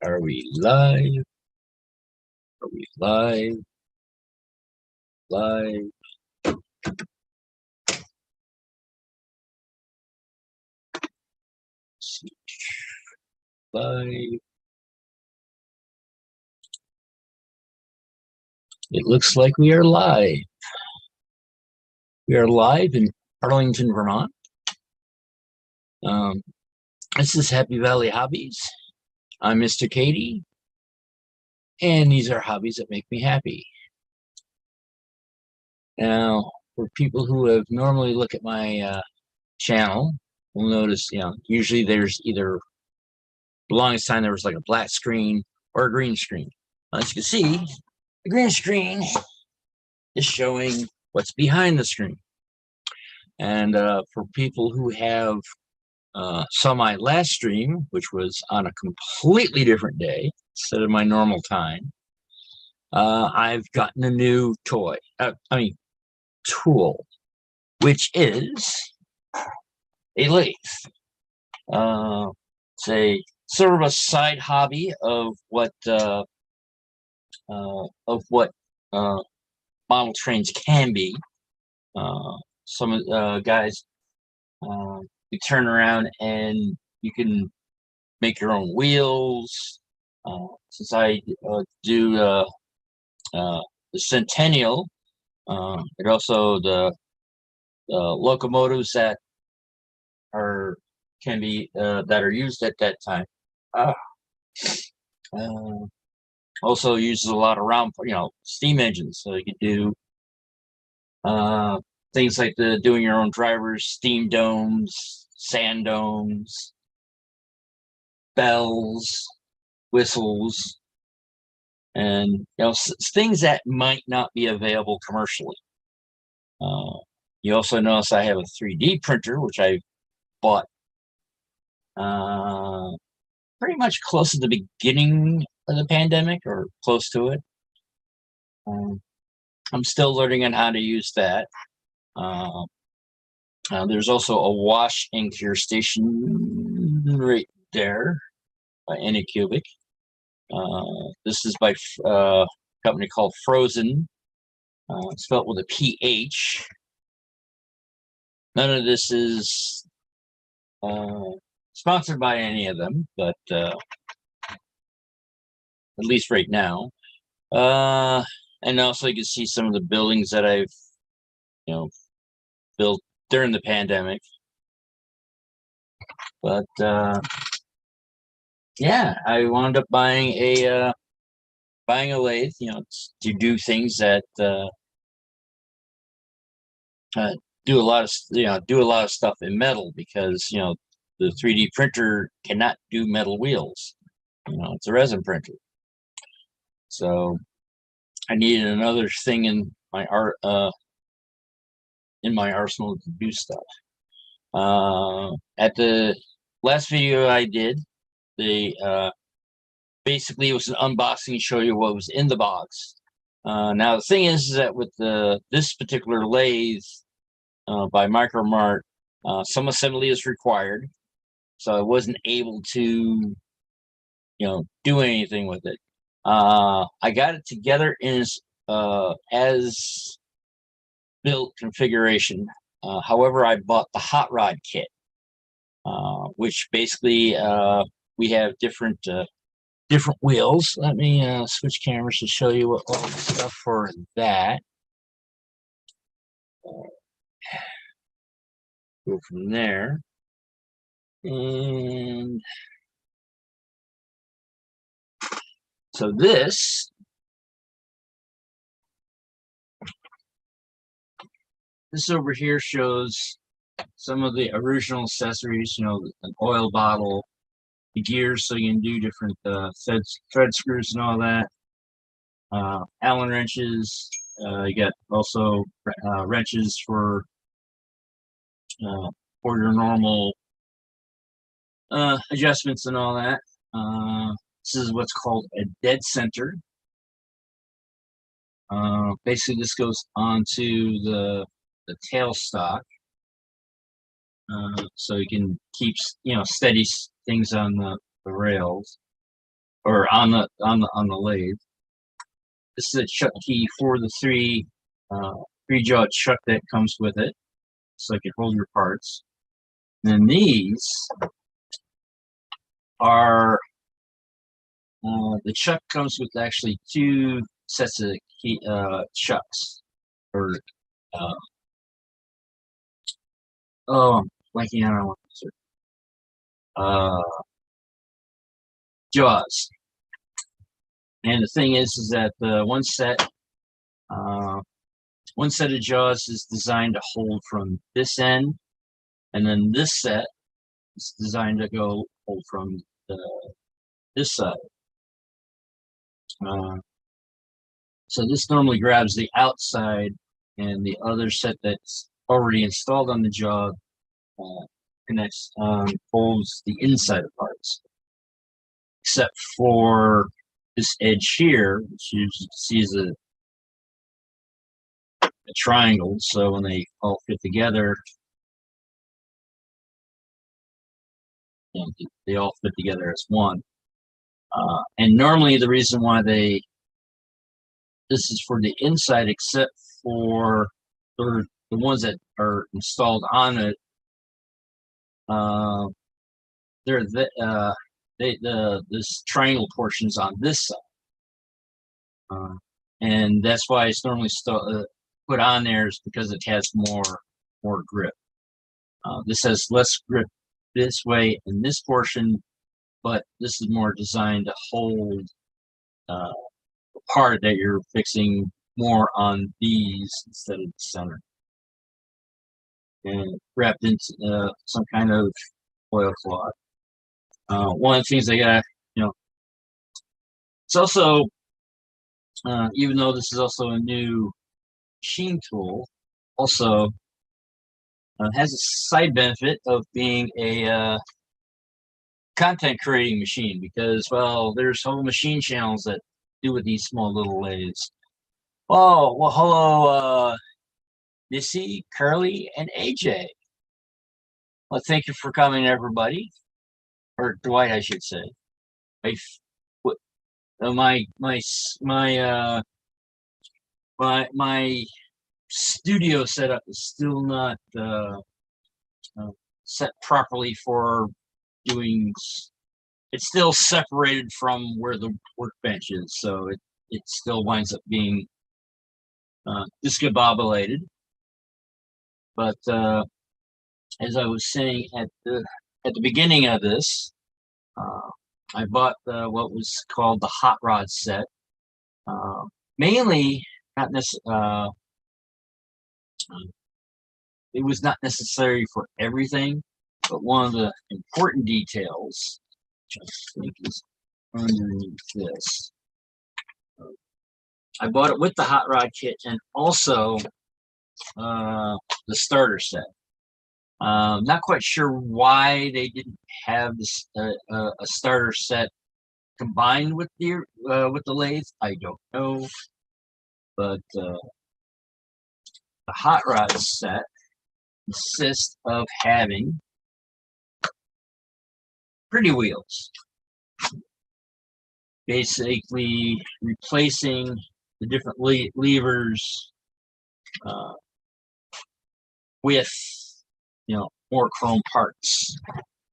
Are we live? Are we live? Live. Live. It looks like we are live. We are live in Arlington, Vermont. This is Happy Valley Hobbies. I'm Mr. Katie, and these are hobbies that make me happy. Now, for people who have normally look at my channel, will notice, usually there's either the longest time there was like a black screen or a green screen. As you can see, the green screen is showing what's behind the screen. And for people who have saw my last stream, which was on a completely different day instead of my normal time, I've gotten a new tool, which is a lathe. It's a sort of a side hobby of what model trains can be. Some guys, you turn around and you can make your own wheels. Since I do the Centennial, and also the locomotives that are used at that time. Also uses a lot of round, steam engines. So you can do things like doing your own drivers, steam domes, sand domes, bells, whistles, and things that might not be available commercially. You also notice I have a 3D printer, which I bought pretty much close to the beginning of the pandemic, or close to it. I'm still learning on how to use that. There's also a wash and cure station right there by Anycubic. This is by a company called Frozen, spelled with a PH. None of this is sponsored by any of them, but at least right now. And also you can see some of the buildings that I've, built during the pandemic. But yeah, I wound up buying a lathe, to do things that do a lot of stuff in metal, because the 3D printer cannot do metal wheels. It's a resin printer. So I needed another thing in my arsenal to do stuff. At the last video I did, basically it was an unboxing to show you what was in the box. Now the thing is that with this particular lathe by Micromart, some assembly is required, so I wasn't able to do anything with it. I got it together in as built configuration. However, I bought the hot rod kit, which basically we have different wheels. Let me switch cameras to show you all the stuff for that. Go from there. And so this over here shows some of the original accessories, an oil bottle, the gears so you can do different thread screws and all that, Allen wrenches. You got also wrenches for your normal adjustments and all that. This is what's called a dead center. Basically, this goes onto the tailstock, so you can keep steady things on the rails. or on the lathe. This is a chuck key for the three-jaw chuck that comes with it, so it can hold your parts. And then these are the chuck comes with actually two sets of key, chucks, or oh, I'm blanking out on what these are. Jaws. And the thing is that one set of jaws is designed to hold from this end, and then this set is designed to hold from this side. So this normally grabs the outside, and the other set that's already installed on the jaw connects, holds the inside of parts. Except for this edge here, which you see is a triangle. So when they all fit together, they all fit together as one. And normally the reason why this is for the inside, except for the ones that are installed on it, this triangle portion's on this side, and that's why it's normally put on there, is because it has more grip. This has less grip this way in this portion, but this is more designed to hold the part that you're fixing more on these instead of the center, and wrapped into some kind of oil cloth. One of the things I got, it's also, even though this is also a new machine tool, also has a side benefit of being a content creating machine, because, well, there's whole machine channels that do with these small little lathes. Oh, well, hello, Missy, Curly, and AJ. Well, thank you for coming, everybody. Or Dwight, I should say. My studio setup is still not set properly for doing. It's still separated from where the workbench is, so it still winds up being discombobulated. But as I was saying at the beginning of this, I bought what was called the hot rod set. Mainly, not necessarily. It was not necessary for everything, but one of the important details, which I think is underneath this. I bought it with the hot rod kit and also the starter set. Not quite sure why they didn't have this a starter set combined with the lathe. I don't know, but the hot rod set consists of having pretty wheels, basically replacing the different levers with more chrome parts.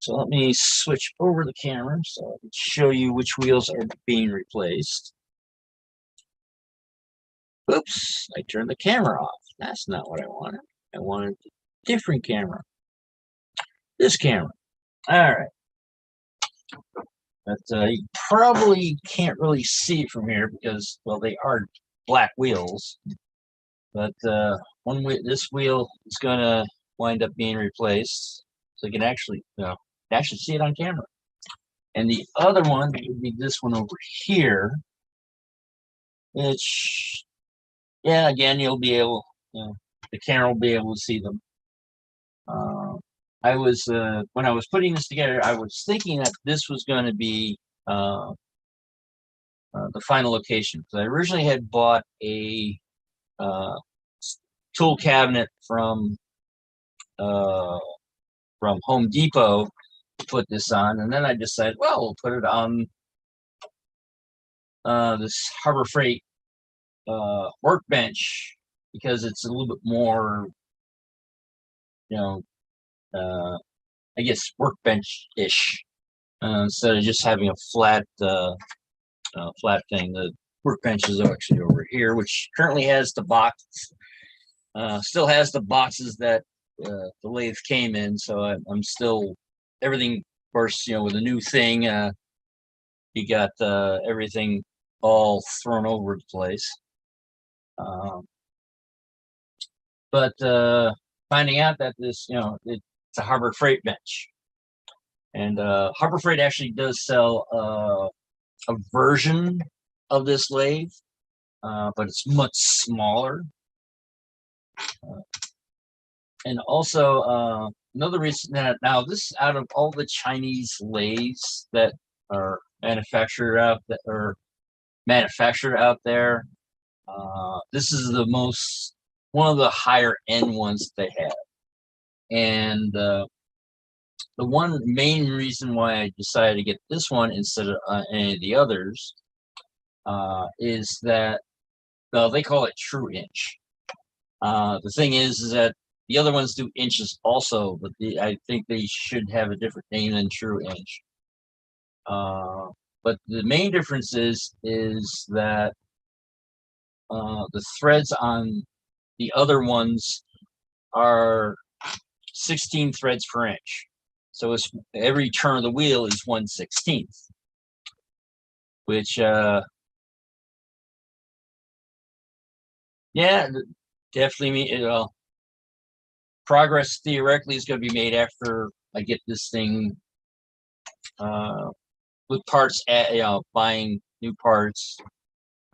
So let me switch over the camera so I can show you which wheels are being replaced. Oops, I turned the camera off. That's not what I wanted. I wanted a different camera. This camera. All right. But you probably can't really see it from here because, well, they are black wheels. But this wheel is going to wind up being replaced, so you can actually see it on camera. And the other one would be this one over here, which, yeah, again, you'll be able, the camera will be able to see them. I was when I was putting this together, I was thinking that this was going to be the final location, because I originally had bought a tool cabinet from Home Depot to put this on, and then I decided, well, we'll put it on this Harbor Freight workbench because it's a little bit more, I guess workbench-ish instead of just having a flat flat thing. The workbench is actually over here, which currently has the box, still has the boxes that the lathe came in. So I'm still everything. Of course, with a new thing, you got everything all thrown over the place. But finding out that this, it's a Harbor Freight bench, and Harbor Freight actually does sell a version of this lathe, but it's much smaller. And also another reason that now this, out of all the Chinese lathes that are manufactured out there, this is one of the higher end ones they have. And the one main reason why I decided to get this one instead of any of the others is that, well, they call it true inch. The thing is that the other ones do inches also, but I think they should have a different name than true inch. But the main difference is that the threads on the other ones are 16 threads per inch. So it's every turn of the wheel is 1/16, which yeah, definitely progress theoretically is going to be made after I get this thing with parts, buying new parts,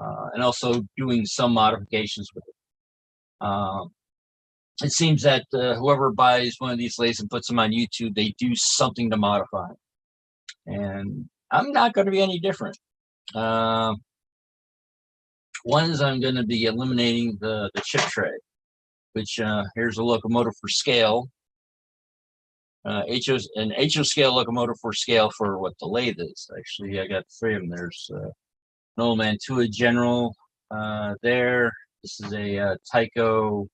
and also doing some modifications with it. It seems that whoever buys one of these lathes and puts them on YouTube, they do something to modify. And I'm not going to be any different. One is I'm going to be eliminating the chip tray, which here's a locomotive for scale. An HO scale locomotive for scale for what the lathe is. Actually, I got 3 of them. There's an old Mantua General there. This is a Tyco.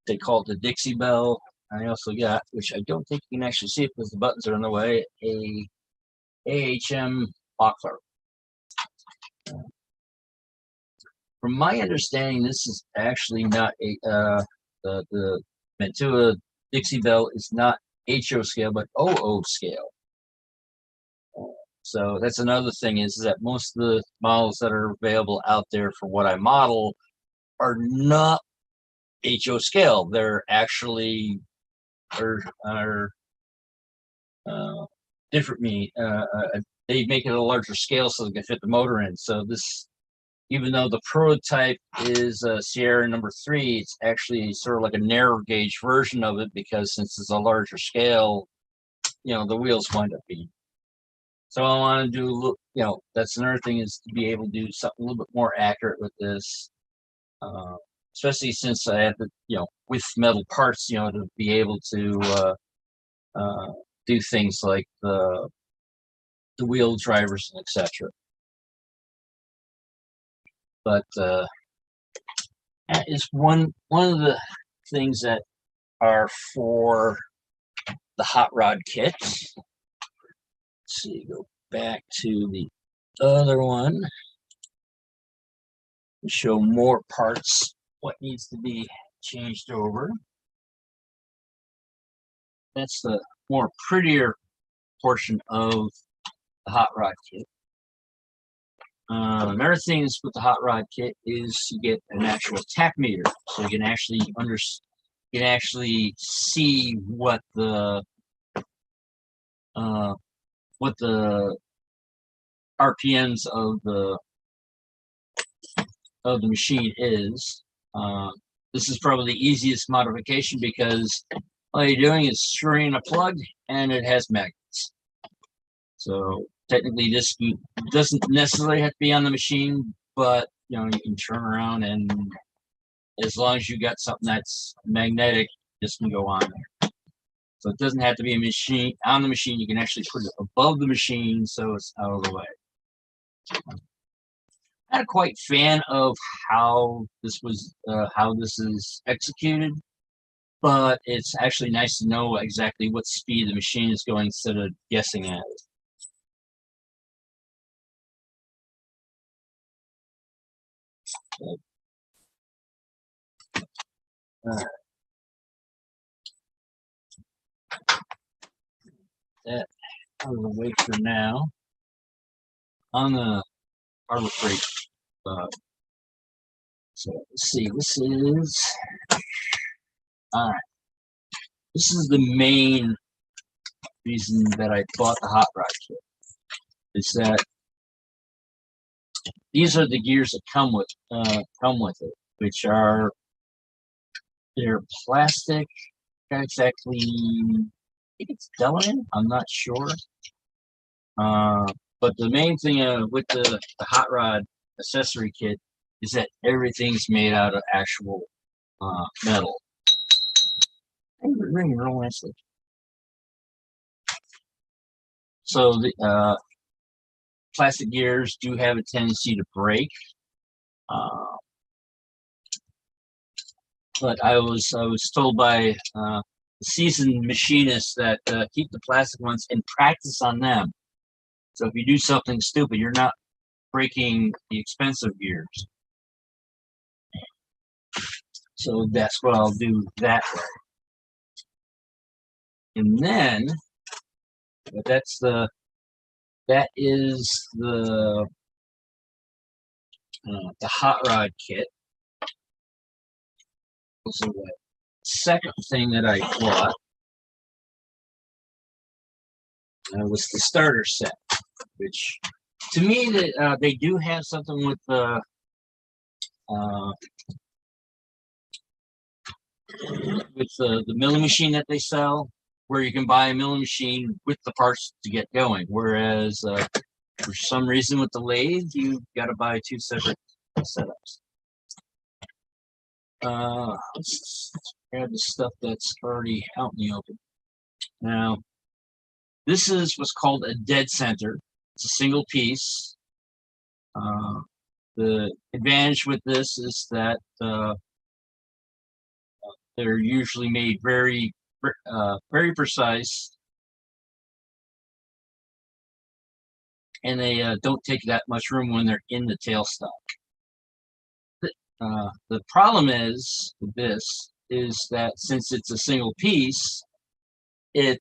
They call it the Dixie Bell. I also got, which I don't think you can actually see it because the buttons are in the way, a AHM Bockler. From my understanding, this is actually not the Mantua Dixie Bell is not HO scale, but OO scale. So that's another thing is that most of the models that are available out there for what I model are not HO scale. They're actually are different. They make it a larger scale so they can fit the motor in. So this, even though the prototype is Sierra number 3, it's actually sort of like a narrow gauge version of it because since it's a larger scale, the wheels wind up being. So I want to do, that's another thing is to be able to do something a little bit more accurate with this, especially since I have to, with metal parts, to be able to do things like the wheel drivers and etc. But that is one of the things that are for the hot rod kit. Let's see, go back to the other one. Show more parts, what needs to be changed over. That's the more prettier portion of the hot rod kit. Another thing is with the hot rod kit is you get an actual tach meter, so you can actually see what the RPMs of the machine is. This is probably the easiest modification because all you're doing is screwing in a plug and it has magnets. So technically this doesn't necessarily have to be on the machine, but you can turn around and as long as you got something that's magnetic, this can go on there. So it doesn't have to be on the machine. You can actually put it above the machine so it's out of the way. Not quite fan of how this is executed, but it's actually nice to know exactly what speed the machine is going instead of guessing at it. Alright. That out of the way for now. On the Harbor Freight. So let's see. This is all right. This is the main reason that I bought the hot rod kit. Is that these are the gears that come with it, which are they're plastic. Not exactly. I think it's Delrin. I'm not sure. But the main thing with the hot rod accessory kit is that everything's made out of actual metal. Ring real nicely. So the plastic gears do have a tendency to break. But I was told by seasoned machinists that keep the plastic ones and practice on them. So if you do something stupid, you're not breaking the expensive gears. So that's what I'll do that way. And then that is the hot rod kit. So the second thing that I bought was the starter set, which to me that they do have something with the milling machine that they sell, where you can buy a milling machine with the parts to get going. Whereas for some reason with the lathe, you got to buy two separate setups. Let's grab the stuff that's already out in the open. Now, this is what's called a dead center. It's a single piece. The advantage with this is that they're usually made very precise, and they don't take that much room when they're in the tailstock. The problem is with this is that since it's a single piece, this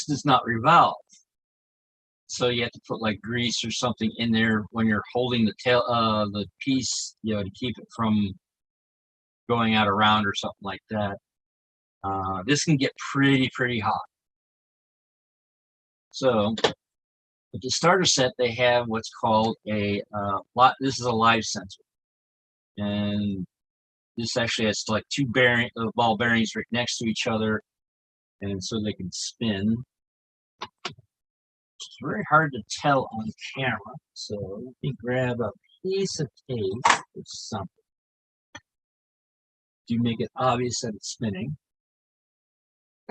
does not revolve. So you have to put like grease or something in there when you're holding the piece, to keep it from going out around or something like that. This can get pretty hot. So with the starter set, they have what's called a this is a live sensor, and this actually has like two ball bearings right next to each other, and so they can spin. It's very hard to tell on camera, so let me grab a piece of tape or something to make it obvious that it's spinning.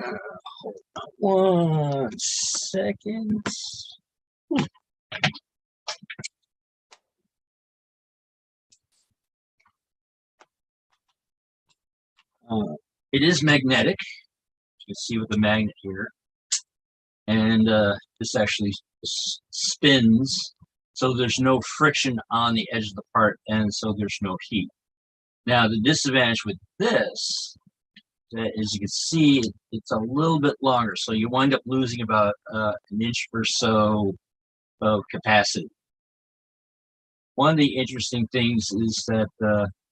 Hold on 1 second. It is magnetic. You can see with the magnet here. And this actually spins, so there's no friction on the edge of the part, and so there's no heat. Now, the disadvantage with this, as you can see, it's a little bit longer, so you wind up losing about an inch or so of capacity. One of the interesting things is that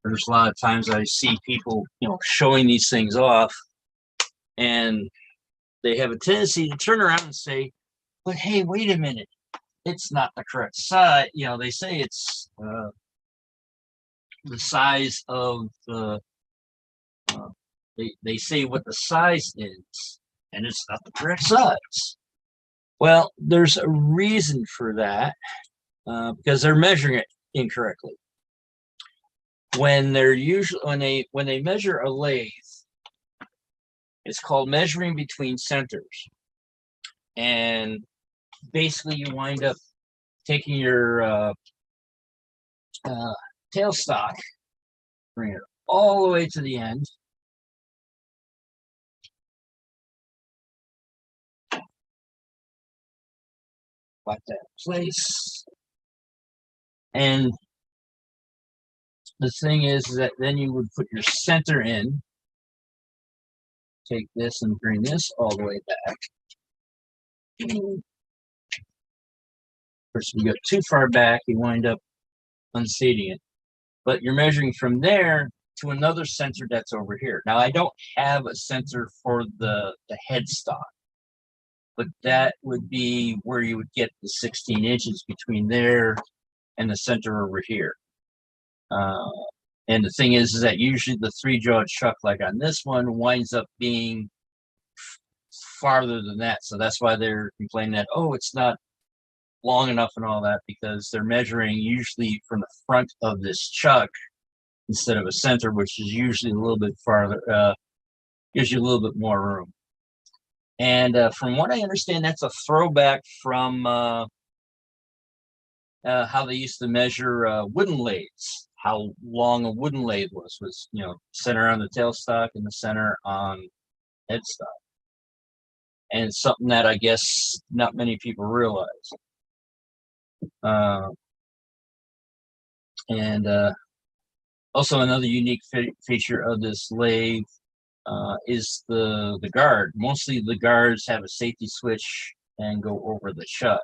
there's a lot of times I see people, showing these things off, and they have a tendency to turn around and say, "But hey, wait a minute, it's not the correct size." They say it's the size of the. They say what the size is, and it's not the correct size. Well, there's a reason for that, because they're measuring it incorrectly. When they measure a lathe, it's called measuring between centers, and basically you wind up taking your tailstock, bring it all the way to the end. Lock that in place. And the thing is that then you would put your center in. Take this and bring this all the way back. First, we go too far back, you wind up unseating it. But you're measuring from there to another center that's over here. Now, I don't have a center for the headstock, but that would be where you would get the 16 inches between there and the center over here. And the thing is that usually the 3-jaw chuck, like on this one, winds up being farther than that. So that's why they're complaining that, oh, it's not long enough and all that, because they're measuring usually from the front of this chuck instead of a center, which is usually a little bit farther, gives you a little bit more room. And from what I understand, that's a throwback from how they used to measure wooden lathes. How long a wooden lathe was, you know, center on the tailstock and the center on headstock. And it's something that I guess not many people realize. Also another unique feature of this lathe is the guard. Mostly the guards have a safety switch and go over the chuck.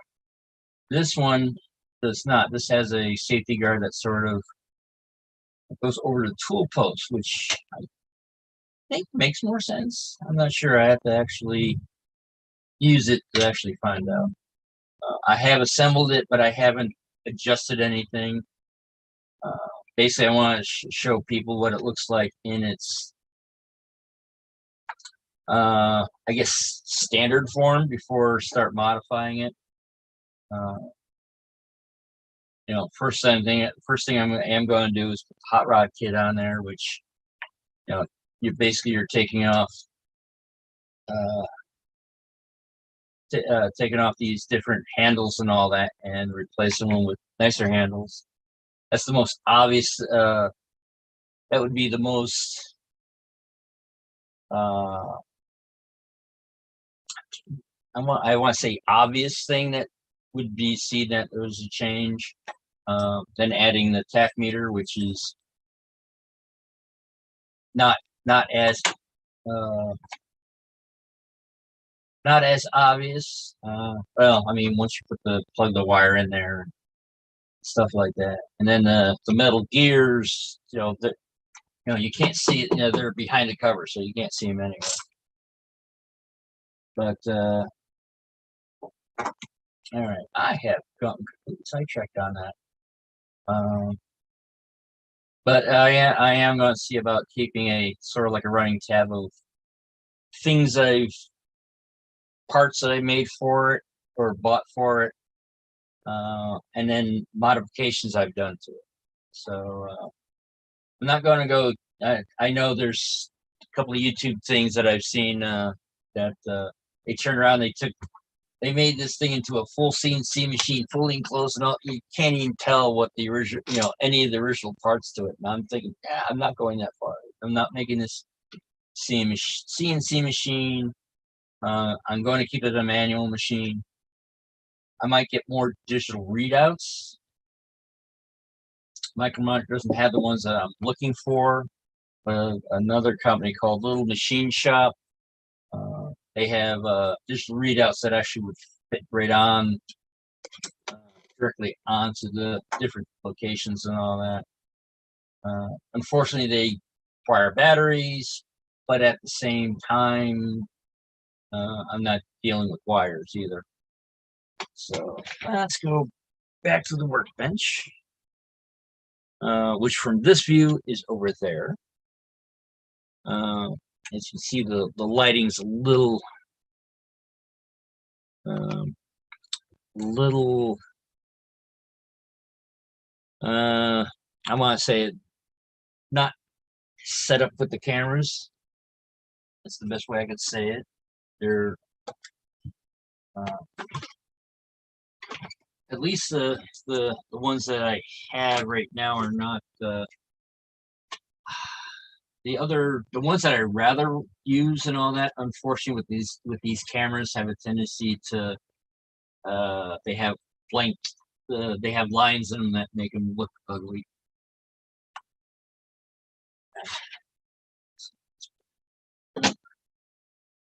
This one does not. This has a safety guard that sort of goes over the tool post, which I think makes more sense. I'm not sure. I have to actually use it to actually find out. I have assembled it, but I haven't adjusted anything. Basically, I want to show people what it looks like in its, I guess, standard form before start modifying it. You know, first thing I am going to do is put the hot rod kit on there, which, you know, you're taking off taking off these different handles and all that and replacing them with nicer handles. That's the most obvious. That would be the most I want to say obvious thing that would be seen that there was a change. Then adding the tach meter, which is not as obvious. Well, I mean, once you plug the wire in there, and stuff like that, and then the metal gears, you know, you can't see it. You know, they're behind the cover, so you can't see them anyway. But all right, I have gotten completely sidetracked on that. But I am going to see about keeping a sort of like a running tab of things parts that I made for it or bought for it, and then modifications I've done to it. So I'm not going to go. I know there's a couple of YouTube things that I've seen that they turned around, they made this thing into a full CNC machine, fully enclosed, and all. You can't even tell what the original, you know, any of the original parts to it. And I'm thinking, yeah, I'm not going that far. I'm not making this CNC machine. I'm going to keep it a manual machine. I might get more digital readouts. Microlux doesn't have the ones that I'm looking for. Another company called Little Machine Shop. They have digital readouts that actually would fit right on, directly onto the different locations and all that. Unfortunately, they require batteries, but at the same time, I'm not dealing with wires either. So let's go back to the workbench, which from this view is over there. As you can see, the lighting's a little, I want to say, not set up with the cameras. That's the best way I could say it. They're at least the ones that I have right now are not the ones that I rather use and all that. Unfortunately, with these cameras, have a tendency to they have blank they have lines in them that make them look ugly.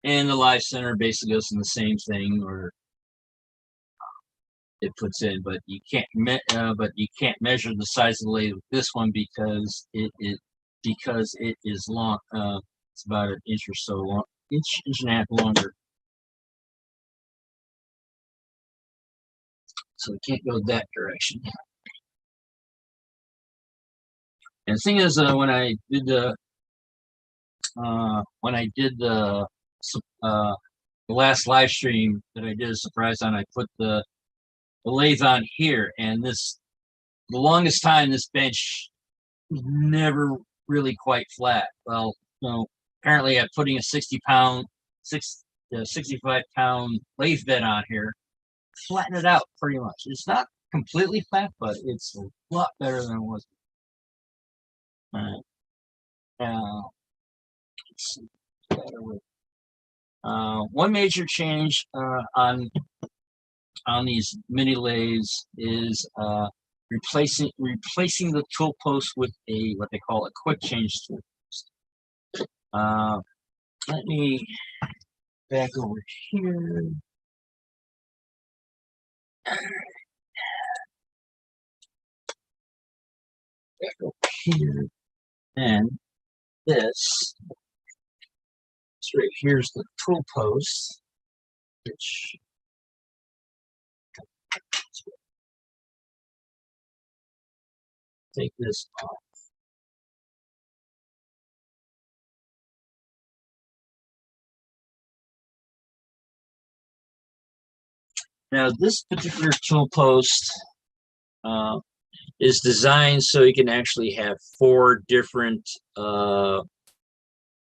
And the Live Center basically goes in the same thing, or it puts in, but you can't measure the size of the lathe with this one because it is long. It's about an inch or so long, inch and a half longer. So we can't go that direction. And the thing is, when I did the last live stream that I did a surprise on, I put the lathe on here, and the longest time this bench was never really quite flat. Well, apparently I'm putting a 65 pound lathe bed on here, flatten it out pretty much. It's not completely flat, but it's a lot better than it was. Let's see. One major change on these mini lathes is replacing the tool post with what they call a quick change tool post. Let me back over here. Back over here, and this. So right here's the tool post, which take this off. Now this particular tool post is designed so you can actually have 4 different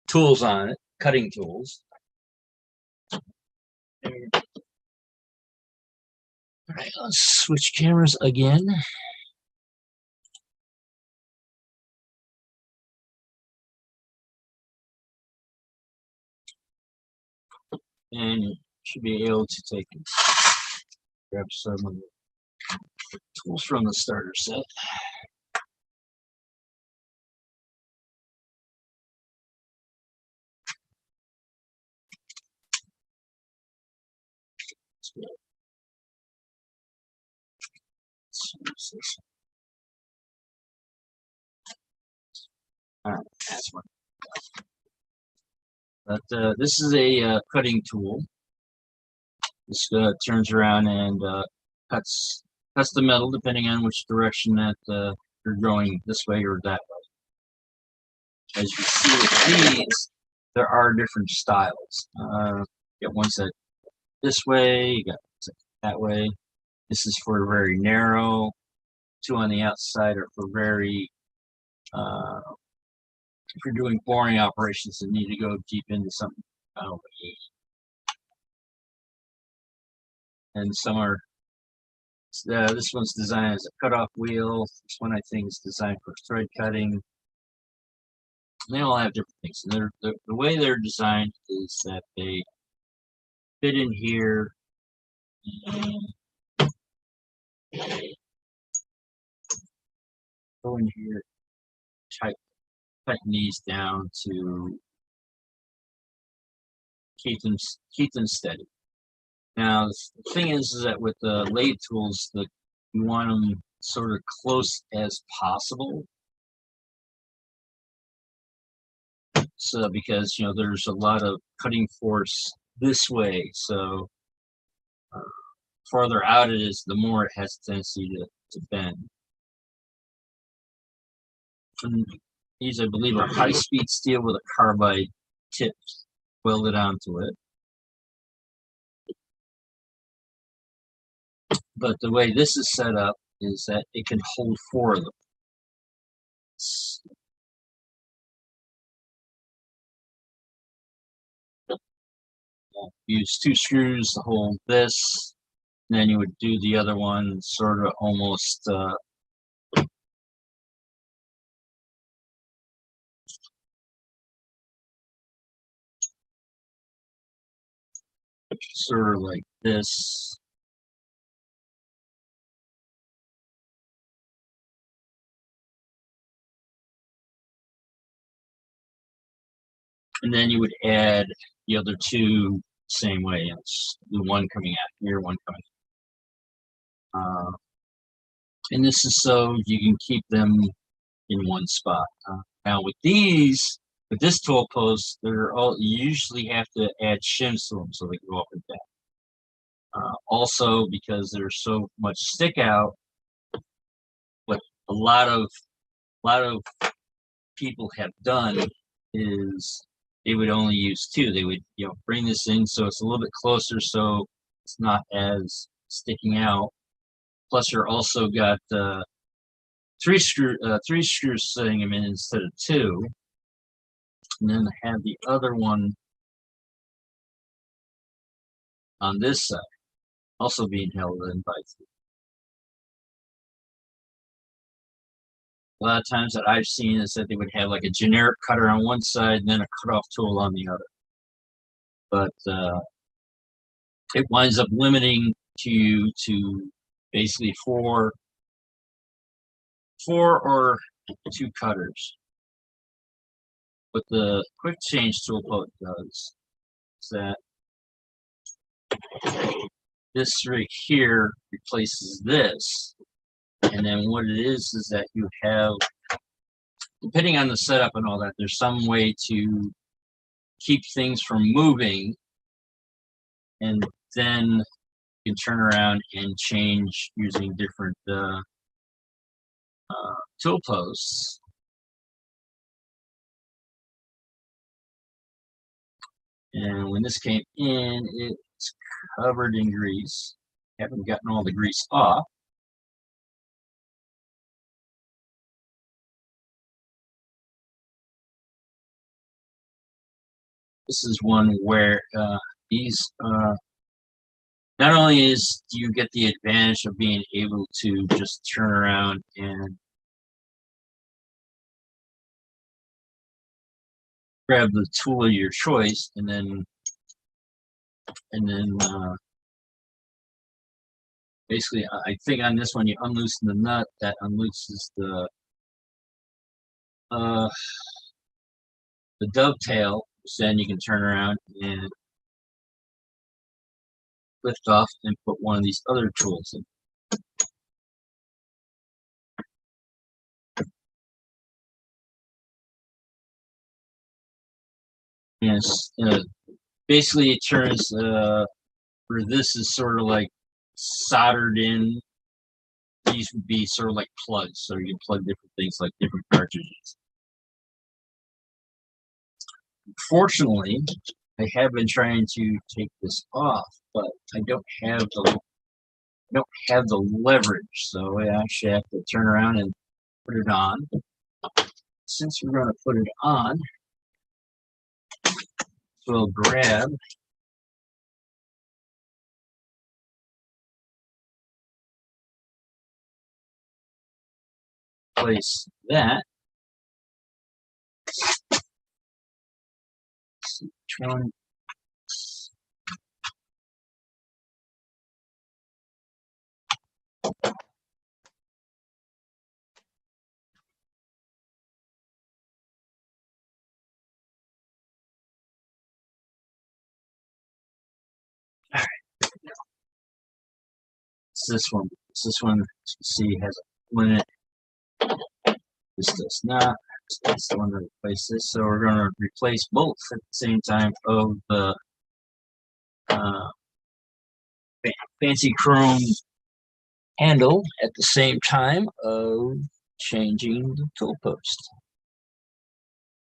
tools on it, cutting tools. All right, let's switch cameras again. And you should be able to grab some of the tools from the starter set. All right, that's one. But this is a cutting tool. This turns around and cuts the metal depending on which direction that you're going, this way or that way. As you see with these, there are different styles. You got ones that this way, you got that way. This is for very narrow. 2 on the outside are for very if you're doing boring operations that need to go deep into something. And some are this one's designed as a cutoff wheel. This one I think is designed for thread cutting. They all have different things. And the way they're designed is that they fit in here. Go in here, tighten these down to keep them steady. Now the thing is that with the lathe tools, that you want them sort of close as possible. So because there's a lot of cutting force this way, so farther out it is, the more it has a tendency to bend. And these, I believe, are high-speed steel with a carbide tip welded onto it. But the way this is set up is that it can hold 4 of them. Use 2 screws to hold this, then you would do the other one sort of almost sort of like this. And then you would add the other two same way. It's the one coming out here, one coming out. And this is so you can keep them in one spot. Now with this tool post, you usually have to add shims to them so they go up and down. Also, because there's so much stick out, what a lot of people have done is they would only use two. They would bring this in so it's a little bit closer, so it's not as sticking out. Plus, you're also got three screws setting them in instead of two, and then I have the other one on this side also being held in by three. A lot of times that I've seen is that they would have like a generic cutter on one side and then a cutoff tool on the other. But it winds up limiting you to basically four or two cutters. What the quick change tool post does is that this right here replaces this. And then what it is that you have, depending on the setup and all that, there's some way to keep things from moving, and then you can turn around and change using different tool posts. And when this came in, it's covered in grease. Haven't gotten all the grease off. This is one where these not only do you get the advantage of being able to just turn around and grab the tool of your choice, and then basically, I think on this one you unloosen the nut that unlooses the dovetail, so then you can turn around and lift off and put one of these other tools in. And basically it turns where this is sort of like soldered in. These would be sort of like plugs, so you can plug different things like different cartridges. Fortunately, I have been trying to take this off, but I don't have the leverage, so I actually have to turn around and put it on. Since we're going to put it on, we'll grab place that. Let's see which one. All right. It's this one. This one, as you see, has a limit. This does not. That's the one to replace this. So we're going to replace both at the same time of the fancy chrome handle at the same time of changing the tool post.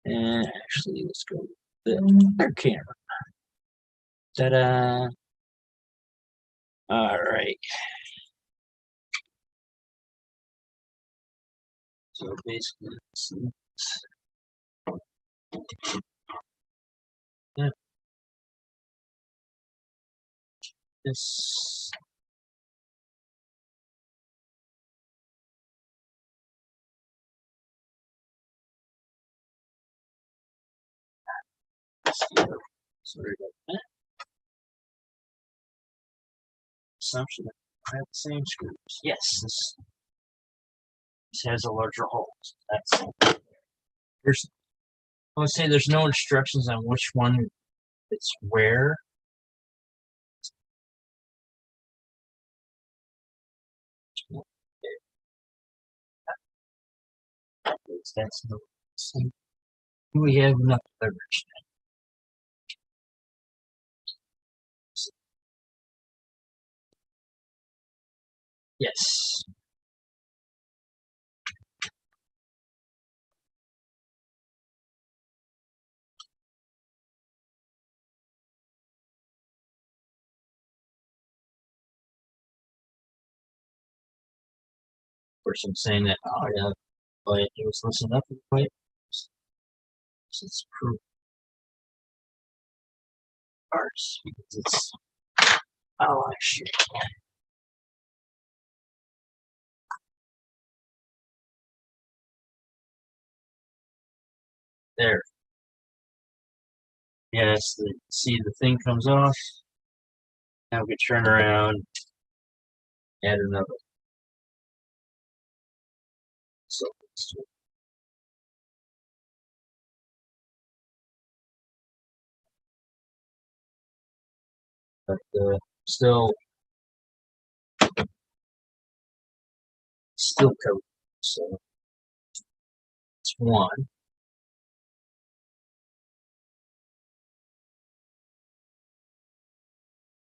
And actually, let's go with the other camera. Ta-da! All right. So basically, this Sorry about that. Assumption that I have the same screws. Yes, this has a larger hole. That's there's. I would say there's no instructions on which one it's where. That's no. We have enough leverage. Yes. Of course, I'm saying that. Oh yeah, but it was listening up and quiet. It's proof parts because it's oh shit. There. Yes, see the thing comes off. Now we can turn around, add another. So but still covered. So it's one.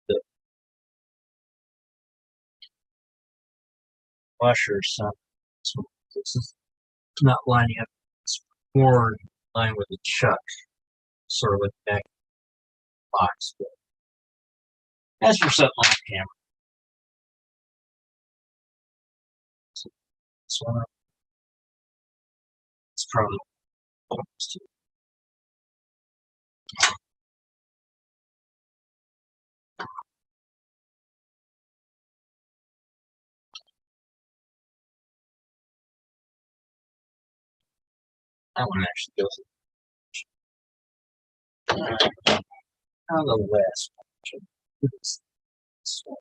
The washer is not. So this is not lining up. It's more in line with the chuck, sort of like the back box. But as for something on camera, so this one it's probably almost to that one actually goes on the last one. This one.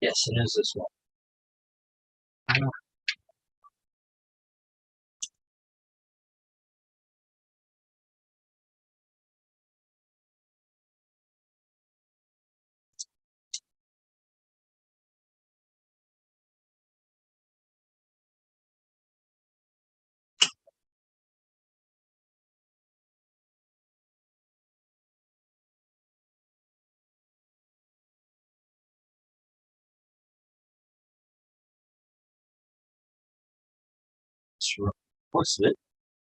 Yes, it is this one. Most of it,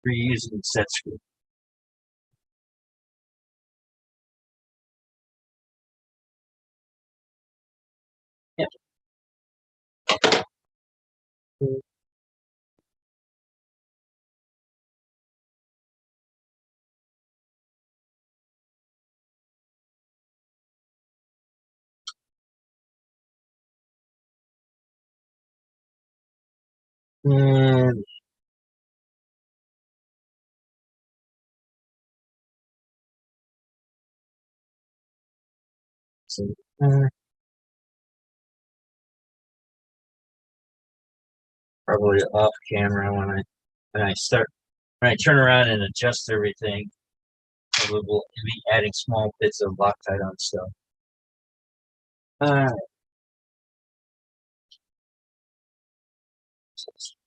we're using set screw. Yeah. And so, probably off camera when I turn around and adjust everything. We'll be adding small bits of Loctite on stuff.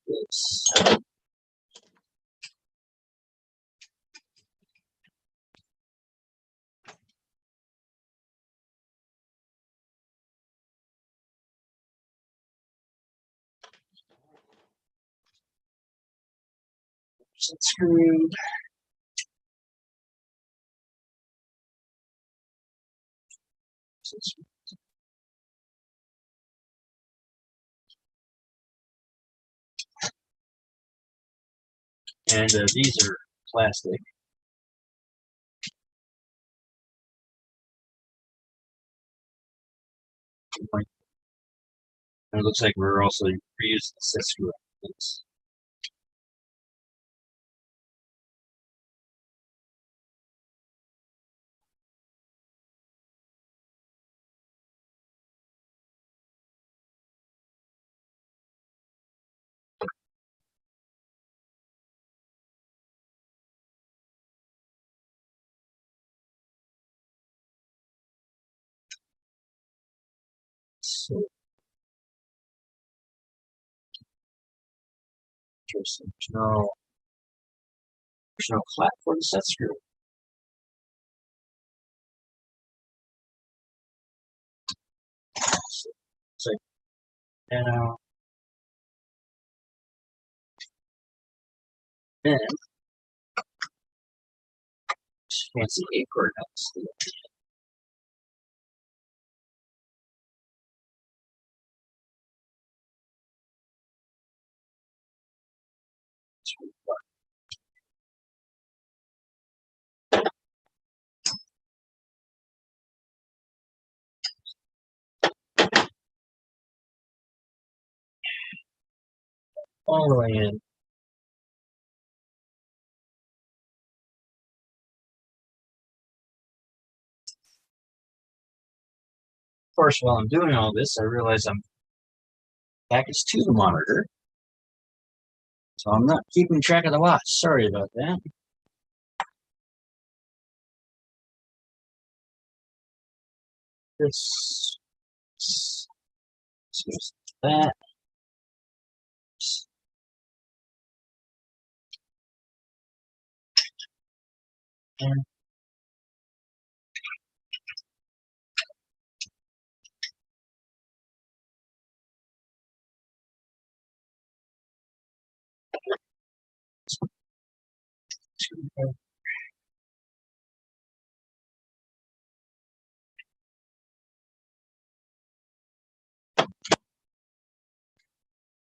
This. Set screw. And these are plastic. And it looks like we're also reusing the set screw. So interesting. There's no clap for the set screw. So it's like, then fancy acorn nuts. All the way in. Of course, while I'm doing all this, I realize I'm packaged to the monitor. So I'm not keeping track of the watch. Sorry about that. This that.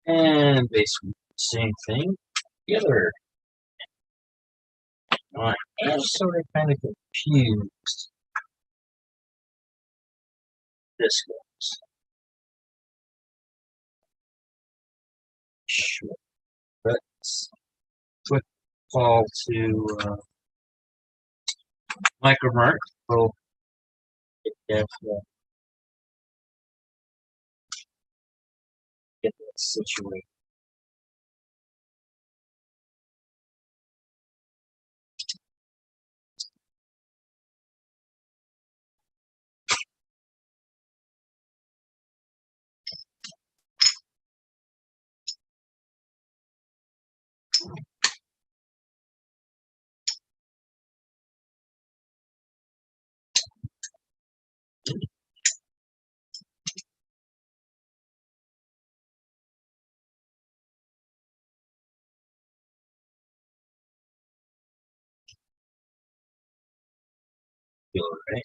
And basically the same thing. The other. I'm sort of kind of confused. This goes. Sure. Let's quick call to Micromart. We'll get that situated. Right?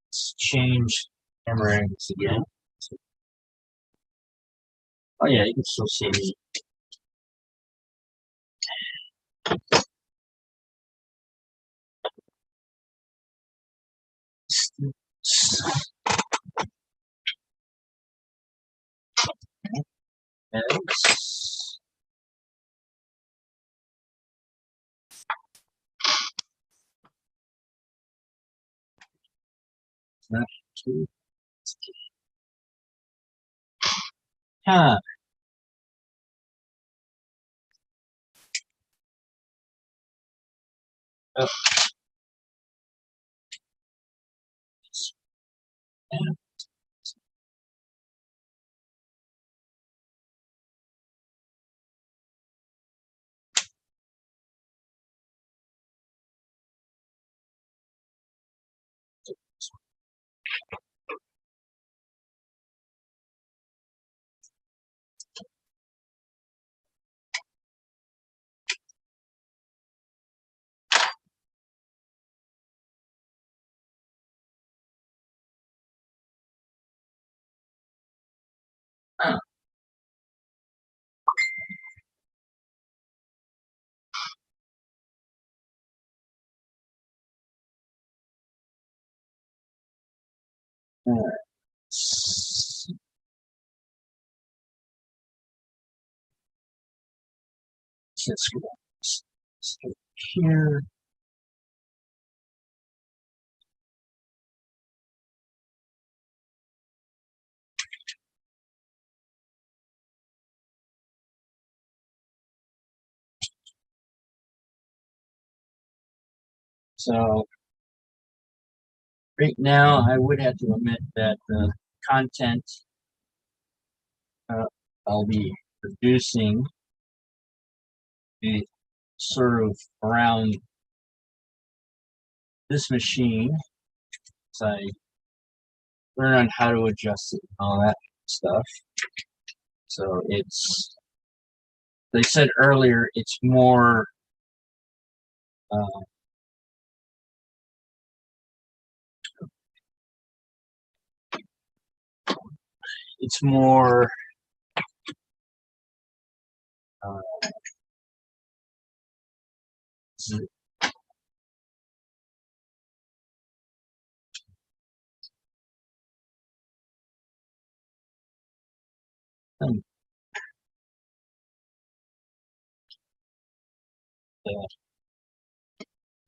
Let's change camera angles again. Oh yeah, you can still see me. Not too. Huh. Oh. Let's go here. So right now, I would have to admit that the content I'll be producing is sort of around this machine. So I learn on how to adjust it and all that stuff. So it's, they said earlier, it's more it's more I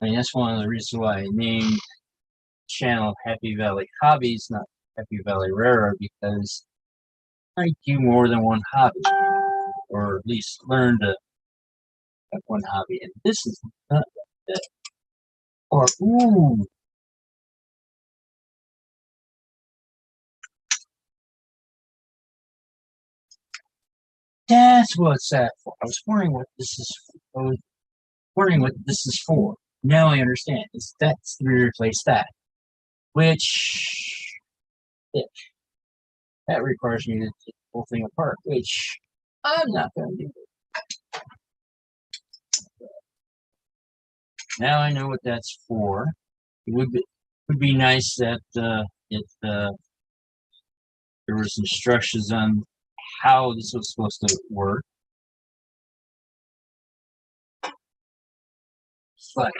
mean, that's one of the reasons why I named channel Happy Valley Hobbies, not Happy Valley Rarer, because I do more than one hobby, or at least learn to have one hobby. And this is not that. Or ooh, that's what's that for. I was wondering what this is. I was wondering what this is for. Now I understand. That's to replace that, which that requires me to take the whole thing apart, which I'm not going to do. Now I know what that's for. It would be nice that there was instructions on how this was supposed to work. But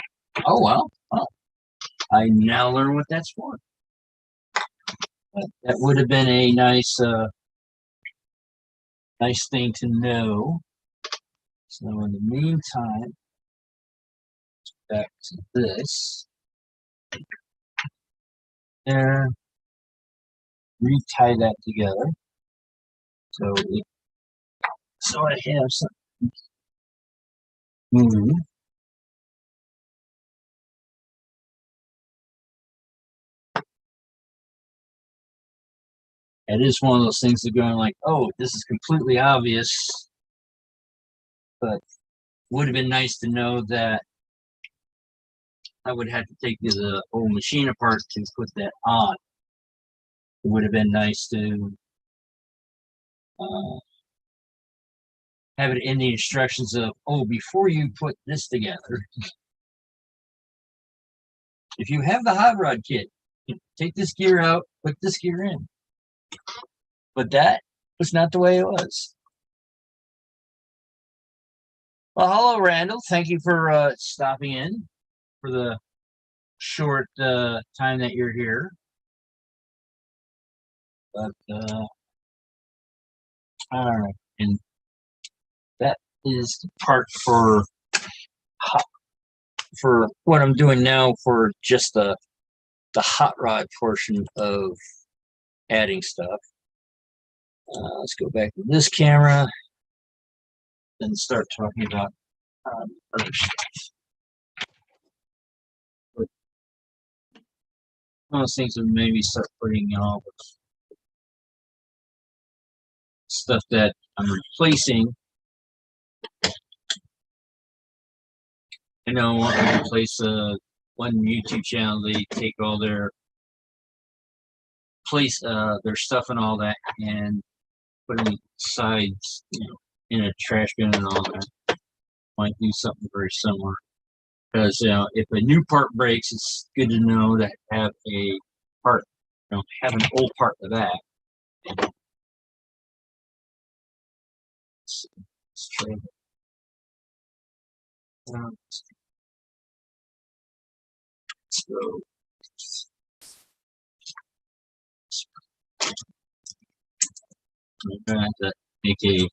oh well, I now learn what that's for. But that would have been a nice nice thing to know. So in the meantime, back to this. There, retie that together. So I have something move. It is one of those things that going like, oh, this is completely obvious, but would have been nice to know that I would have to take the whole machine apart to put that on. It would have been nice to have it in the instructions of, oh, before you put this together, if you have the hot rod kit, take this gear out, put this gear in. But that was not the way it was. Well, hello, Randall. Thank you for stopping in for the short time that you're here. But all right, and that is the part for what I'm doing now for just the hot rod portion of adding stuff. Let's go back to this camera and start talking about other stuff. But one of those things that maybe start putting all the stuff that I'm replacing. I know I want to replace one YouTube channel. They take all their their stuff and all that and put it sides, in a trash bin and all that. Might do something very similar. Because if a new part breaks, it's good to know that have a part, have an old part of that. Let's try that. So I'm trying to make a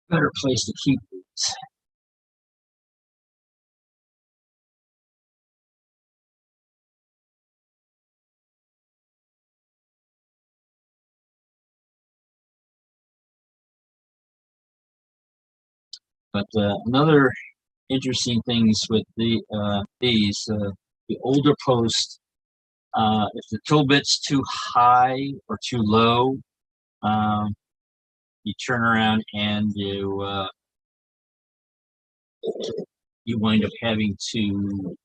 better place to keep these. But another interesting things with the older posts, if the tool bit's too high or too low, you turn around and you wind up having to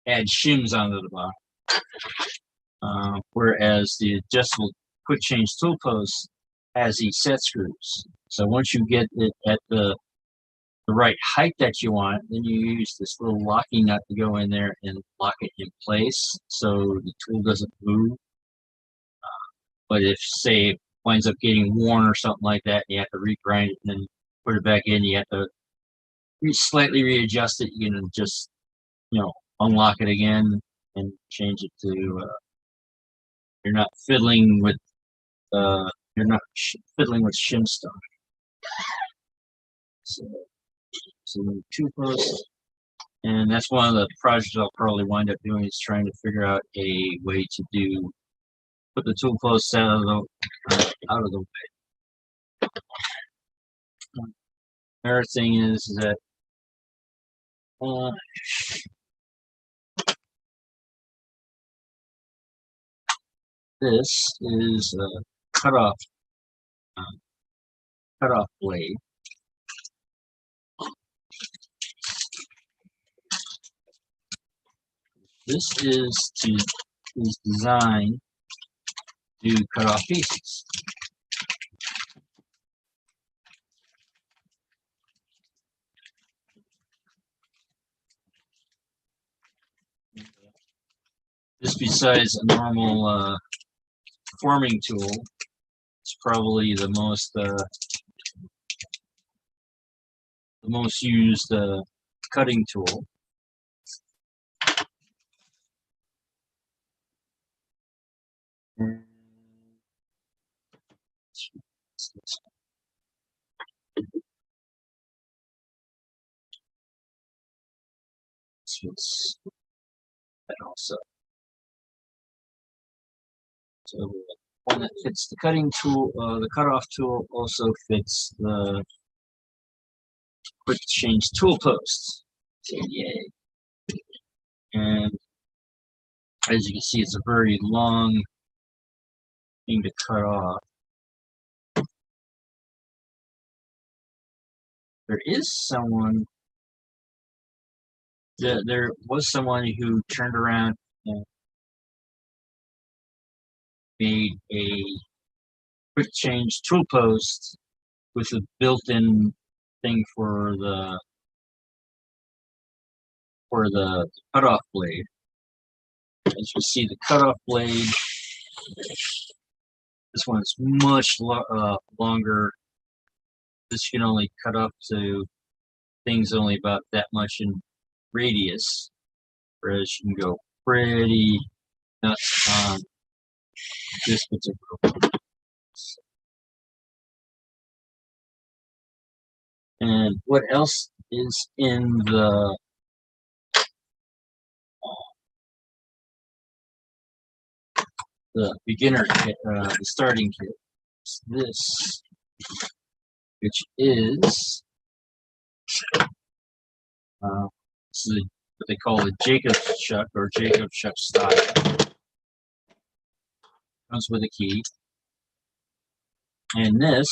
add shims onto the box. Whereas the adjustable quick change tool post has these set screws. So once you get it at the right height that you want, then you use this little locking nut to go in there and lock it in place so the tool doesn't move. But if, say, it winds up getting worn or something like that, you have to regrind it and then put it back in, you have to slightly readjust it. You can just, unlock it again and change it to, you're not fiddling with shim stuff. So two posts, and that's one of the projects I'll probably wind up doing, is trying to figure out a way to put the tool posts out of the way. Another thing is that this is a cutoff blade. This is designed to cut off pieces. This, besides a normal forming tool, it's probably the most used cutting tool. That also. So one that fits the cutting tool, the cutoff tool, also fits the quick change tool posts. So, yay! And as you can see, it's a very long thing to cut off. There was someone who turned around and made a quick change tool post with a built-in thing for the cutoff blade. As you see, the cutoff blade, this one's much longer. This can only cut up to things only about that much in radius, whereas you can go pretty nuts on this particular one. And what else is in the beginner kit, the starting kit? It's this, which is what they call a Jacob's chuck, or Jacob's chuck style. Comes with a key, and this,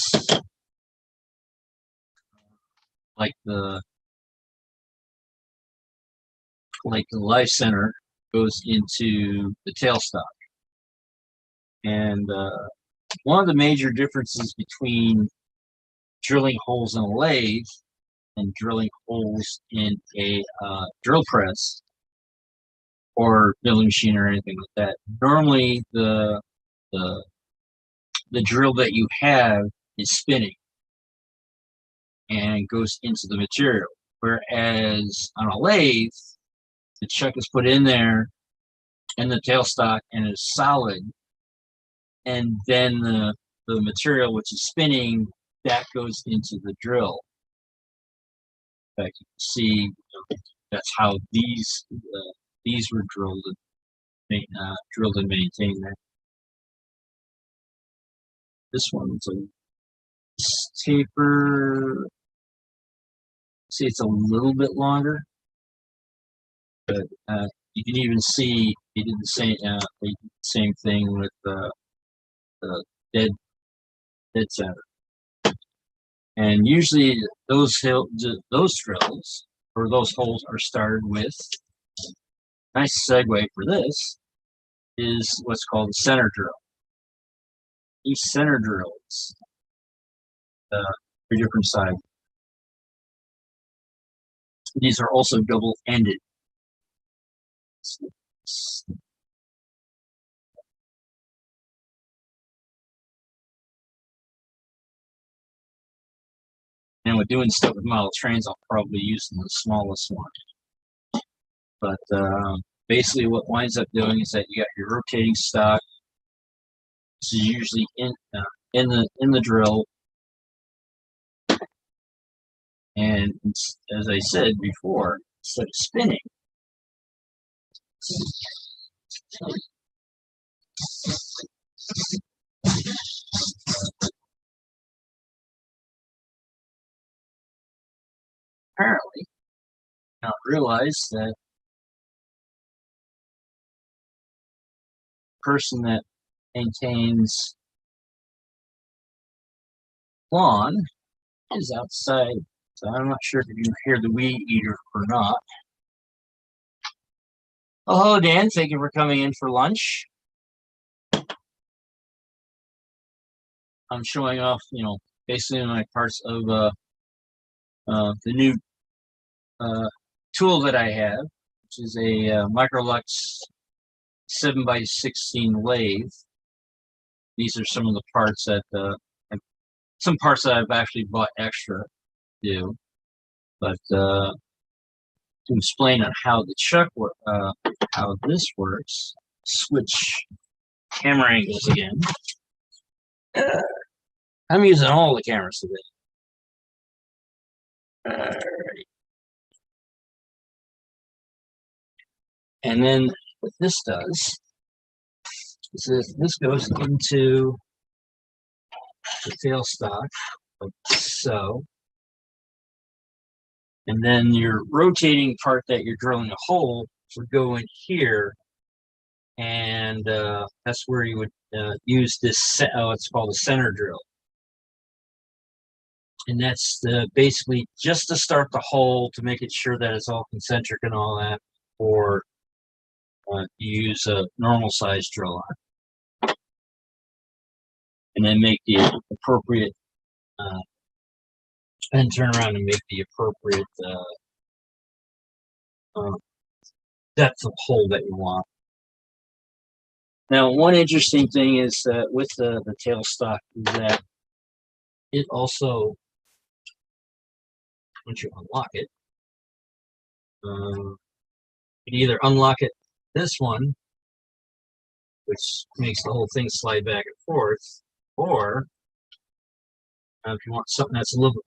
like the life center, goes into the tailstock. And one of the major differences between drilling holes in a lathe and drilling holes in a drill press or milling machine or anything like that, normally the drill that you have is spinning and goes into the material, whereas on a lathe, the chuck is put in there and the tailstock and is solid, and then the material which is spinning, that goes into the drill. In fact, you can see that's how these were drilled and maintained. There. This one's a taper. See, it's a little bit longer, but you can even see they did the same thing with the dead center. And usually those drills or those holes are started with. Nice segue for this is what's called a center drill. These center drills, 3 different sides. These are also double-ended. And with doing stuff with model trains, I'll probably use the smallest one. But basically what winds up doing is that you got your rotating stock. This is usually in the drill. And as I said before, instead of spinning, apparently, now realize that the person that maintains lawn is outside, so I'm not sure if you can hear the weed eater or not. Oh, hello, Dan. Thank you for coming in for lunch. I'm showing off, basically my parts of the new tool that I have, which is a Microlux 7x16 lathe. These are some of the parts that some parts that I've actually bought extra to do, but to explain on how the chuck how this works, switch camera angles again. I'm using all the cameras today. Alright. And then what this does is this goes into the tailstock, like so. And then your rotating part that you're drilling a hole would go in here, and that's where you would use this, it's called a center drill. And that's basically just to start the hole, to make it sure that it's all concentric and all that, or you use a normal size drill on. And then make the appropriate, and turn around and make the appropriate depth of hole that you want. Now, one interesting thing is that with the tailstock is that it also, once you unlock it, you can either unlock it this one, which makes the whole thing slide back and forth, or if you want something that's a little bit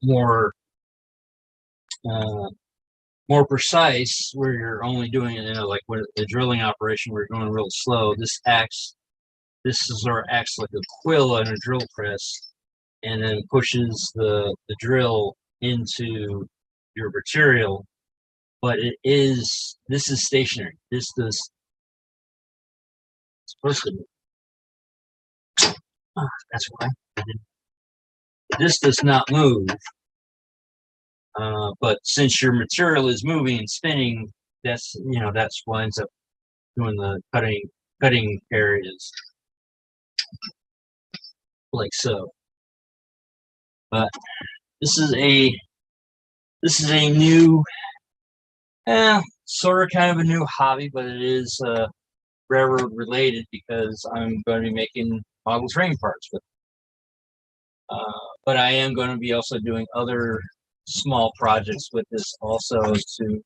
more precise, where you're only doing it, like with the drilling operation, where you're going real slow. This acts like a quill on a drill press, and then pushes the drill into your material. But this is stationary. This does supposed to be. That's why this does not move. But since your material is moving and spinning, that's what ends up doing the cutting areas, like so. But this is a new, sort of kind of a new hobby, but it is railroad related, because I'm going to be making model train parts with it. But I am going to be also doing other small projects with this also, to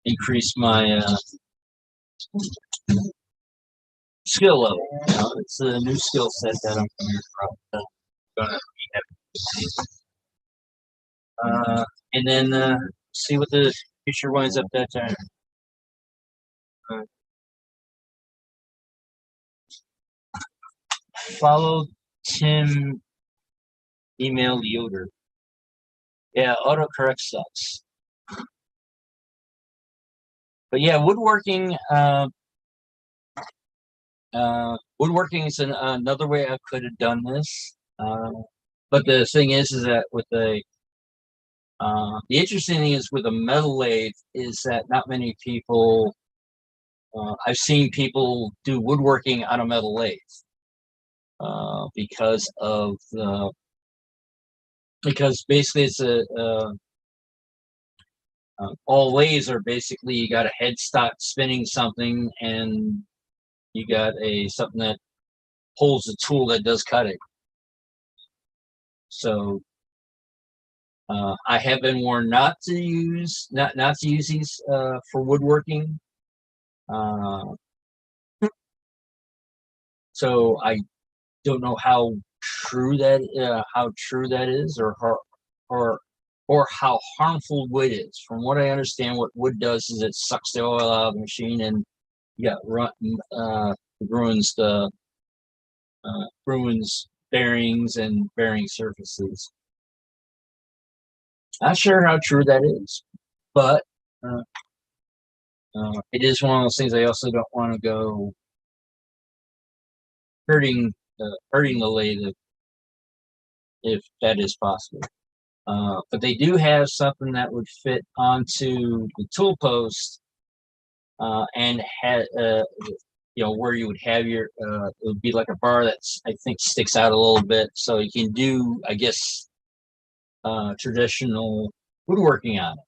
increase my skill level. It's a new skill set that I'm going to have. And then see what the future winds up that time. Follow Tim email Yoder. Yeah, autocorrect sucks. But yeah, woodworking. Woodworking is another way I could have done this. But the thing is that with the interesting thing is with a metal lathe is that not many people. I've seen people do woodworking on a metal lathe because basically it's all lathes are basically you got a headstock spinning something and you got something that holds the tool that does cutting. So I have been warned not to use these for woodworking. So I don't know how true that is, or how harmful wood is. From what I understand, what wood does is it sucks the oil out of the machine and ruins bearings and bearing surfaces. Not sure how true that is, but it is one of those things. I also don't want to go hurting the lathe if that is possible. But they do have something that would fit onto the tool post and had where you would have your it would be like a bar that's I think sticks out a little bit, so you can do I guess traditional woodworking on it.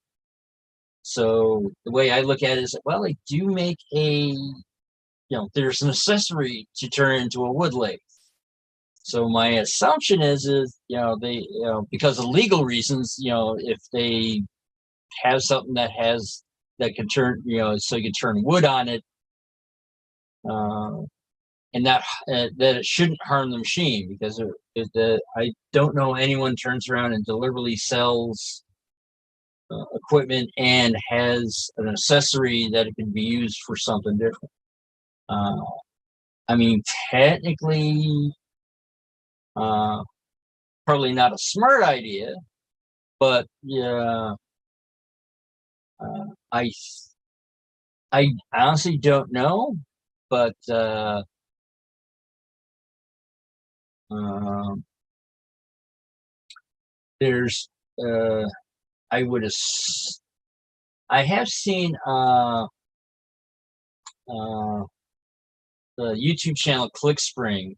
So the way I look at it is, well, they do make there's an accessory to turn into a wood lathe. So my assumption is they because of legal reasons, if they have something that can turn, so you can turn wood on it, and that it shouldn't harm the machine, because I don't know anyone turns around and deliberately sells equipment and has an accessory that it can be used for something different. I mean, technically, probably not a smart idea, but yeah, I honestly don't know, but there's I have seen the YouTube channel ClickSpring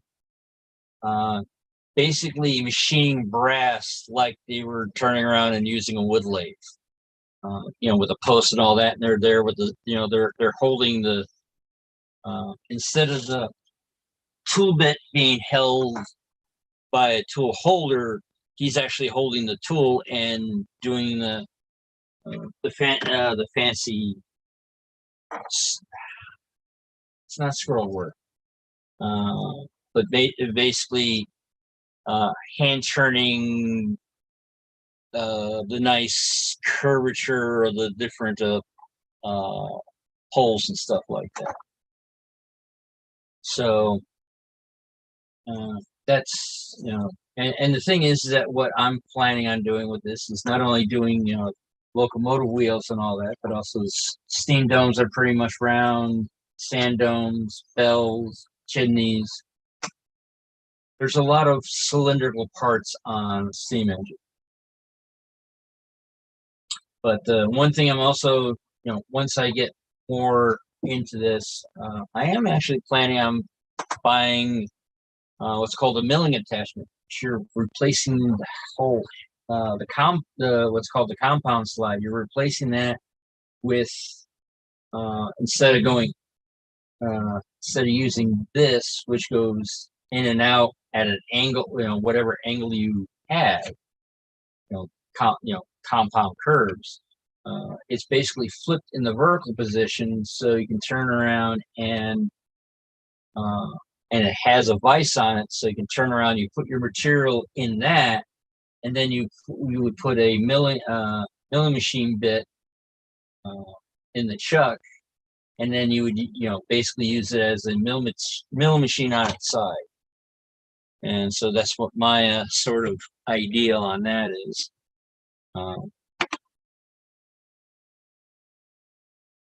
basically machining brass like they were turning around and using a wood lathe, with a post and all that, and they're there with the, they're holding the instead of the tool bit being held by a tool holder, he's actually holding the tool and doing the fancy. It's not scroll work, but basically hand turning the nice curvature of the different poles and stuff like that. So that's and the thing is that what I'm planning on doing with this is not only doing locomotive wheels and all that, but also steam domes are pretty much round, sand domes, bells, chimneys. There's a lot of cylindrical parts on a steam engine. But one thing I'm also, once I get more into this, I am actually planning on buying what's called a milling attachment. You're replacing the whole what's called the compound slide. You're replacing that with instead of using this, which goes in and out at an angle, whatever angle you have, compound curves. It's basically flipped in the vertical position, so you can turn around and uh, and it has a vise on it, so you can turn around. You put your material in that, and then you would put a milling machine bit in the chuck, and then you would basically use it as a milling machine on its side. And so that's what my sort of ideal on that is.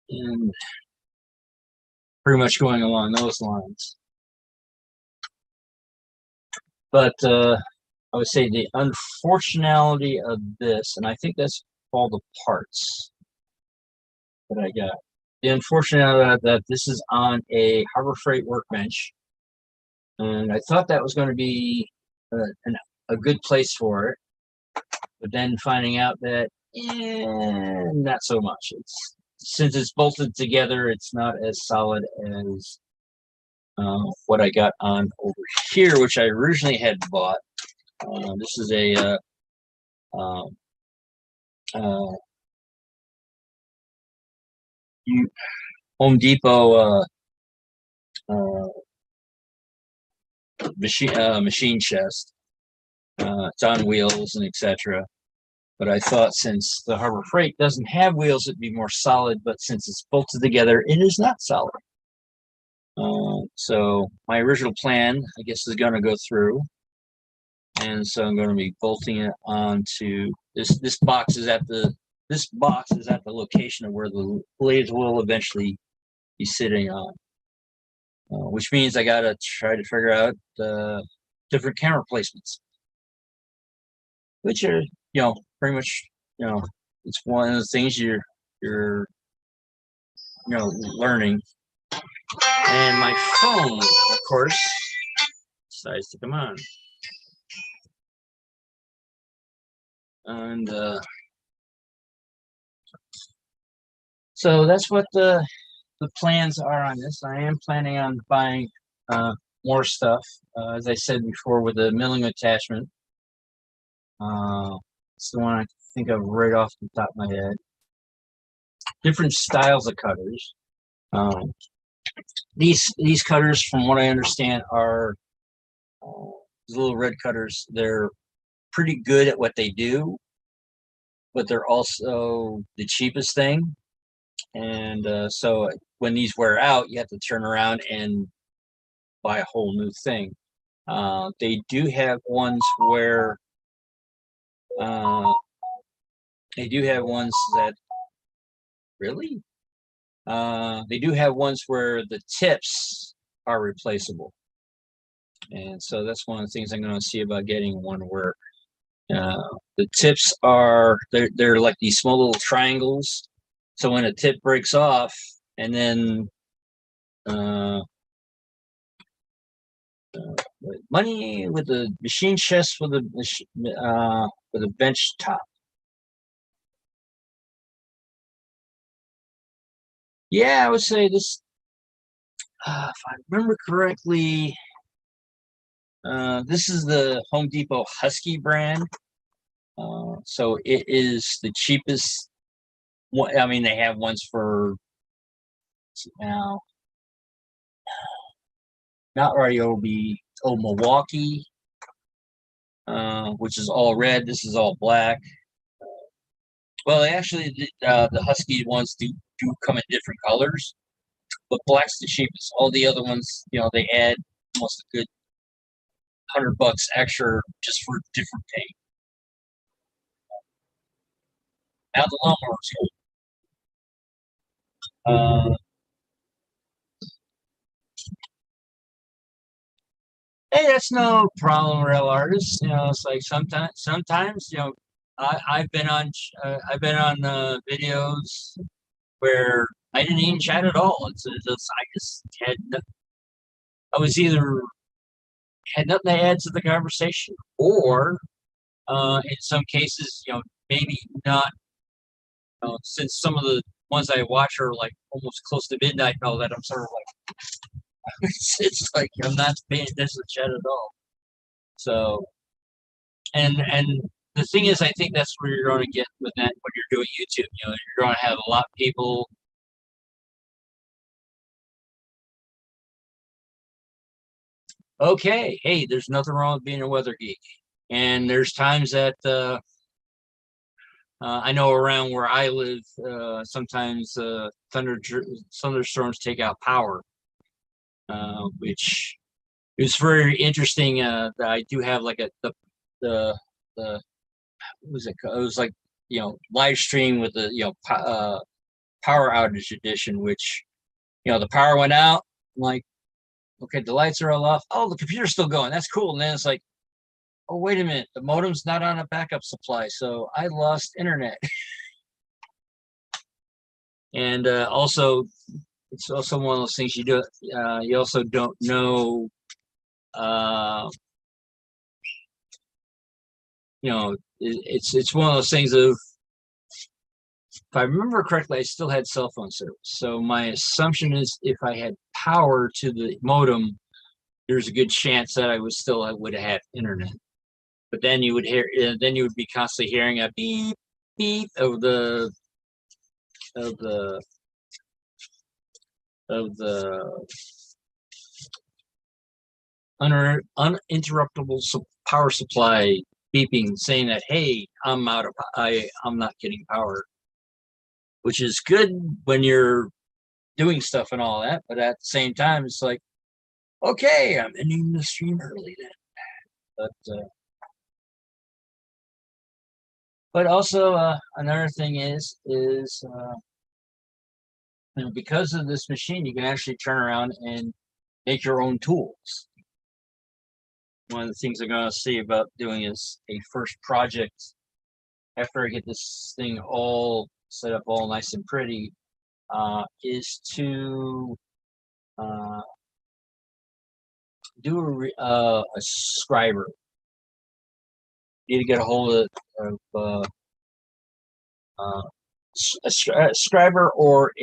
And pretty much going along those lines. But I would say the unfortunality of this, and I think that's all the parts that I got. The unfortunality that this is on a Harbor Freight workbench, and I thought that was going to be a good place for it, but then finding out that not so much. Since it's bolted together, it's not as solid as what I got on over here, which I originally had bought. This is a Home Depot machine chest. It's on wheels and etc. But I thought since the Harbor Freight doesn't have wheels, it'd be more solid. But since it's bolted together, it is not solid. So my original plan, I guess, is going to go through, and so I'm going to be bolting it onto this. This box is at the location of where the lathe will eventually be sitting on, which means I got to try to figure out different camera placements, which are pretty much it's one of the things you're learning. And my phone, of course, decides to come on. And so that's what the plans are on this. I am planning on buying more stuff, as I said before, with the milling attachment. It's the one I can think of right off the top of my head. Different styles of cutters. These cutters, from what I understand, are these little red cutters. They're pretty good at what they do, but they're also the cheapest thing. And so when these wear out, you have to turn around and buy a whole new thing. They do have ones where they do have ones that really they do have ones where the tips are replaceable. And so that's one of the things I'm going to see about getting one where the tips are they're like these small little triangles. So when a tip breaks off, and then money with the machine chest with a bench top. Yeah, I would say this. If I remember correctly, this is the Home Depot Husky brand. So it is the cheapest. I mean, they have ones for now. Not Ryobi, Milwaukee, which is all red. This is all black. Well, actually, the Husky ones do come in different colors, but black's the cheapest. All the other ones, they add almost a good $100 extra just for different paint. Now the lawnmower's good. Hey, that's no problem, real artists. It's like sometimes, I've been on videos where I didn't even chat at all. I just I was either had nothing to add to the conversation, or in some cases, maybe not. Since some of the ones I watch are like almost close to midnight and all that, I'm sort of like, it's like I'm not paying attention to chat at all. So, and the thing is, I think that's where you're going to get with that when you're doing YouTube. You're going to have a lot of people Okay, hey, there's nothing wrong with being a weather geek. And there's times that I know around where I live, sometimes thunderstorms take out power, which is very interesting. That I do have like the the what was it called? It was like live stream with the power outage edition, which the power went out. I'm like, okay, the lights are all off. Oh, the computer's still going. That's cool. And then it's like, oh, wait a minute, the modem's not on a backup supply, so I lost internet. And also, it's also one of those things you do. You also don't know. Uh, it's one of those things of, if I remember correctly, I still had cell phone service. So my assumption is, if I had power to the modem, there's a good chance that I would have internet. But then you would be constantly hearing a beep beep of the uninterruptible power supply beeping, saying that, hey, I'm not getting power, which is good when you're doing stuff and all that. But at the same time, it's like, okay, I'm ending the stream early then. But also another thing is because of this machine, you can actually turn around and make your own tools. One of the things I'm going to see about doing is a first project, after I get this thing all set up all nice and pretty, is to do a scriber. You need to get a hold of a scriber, or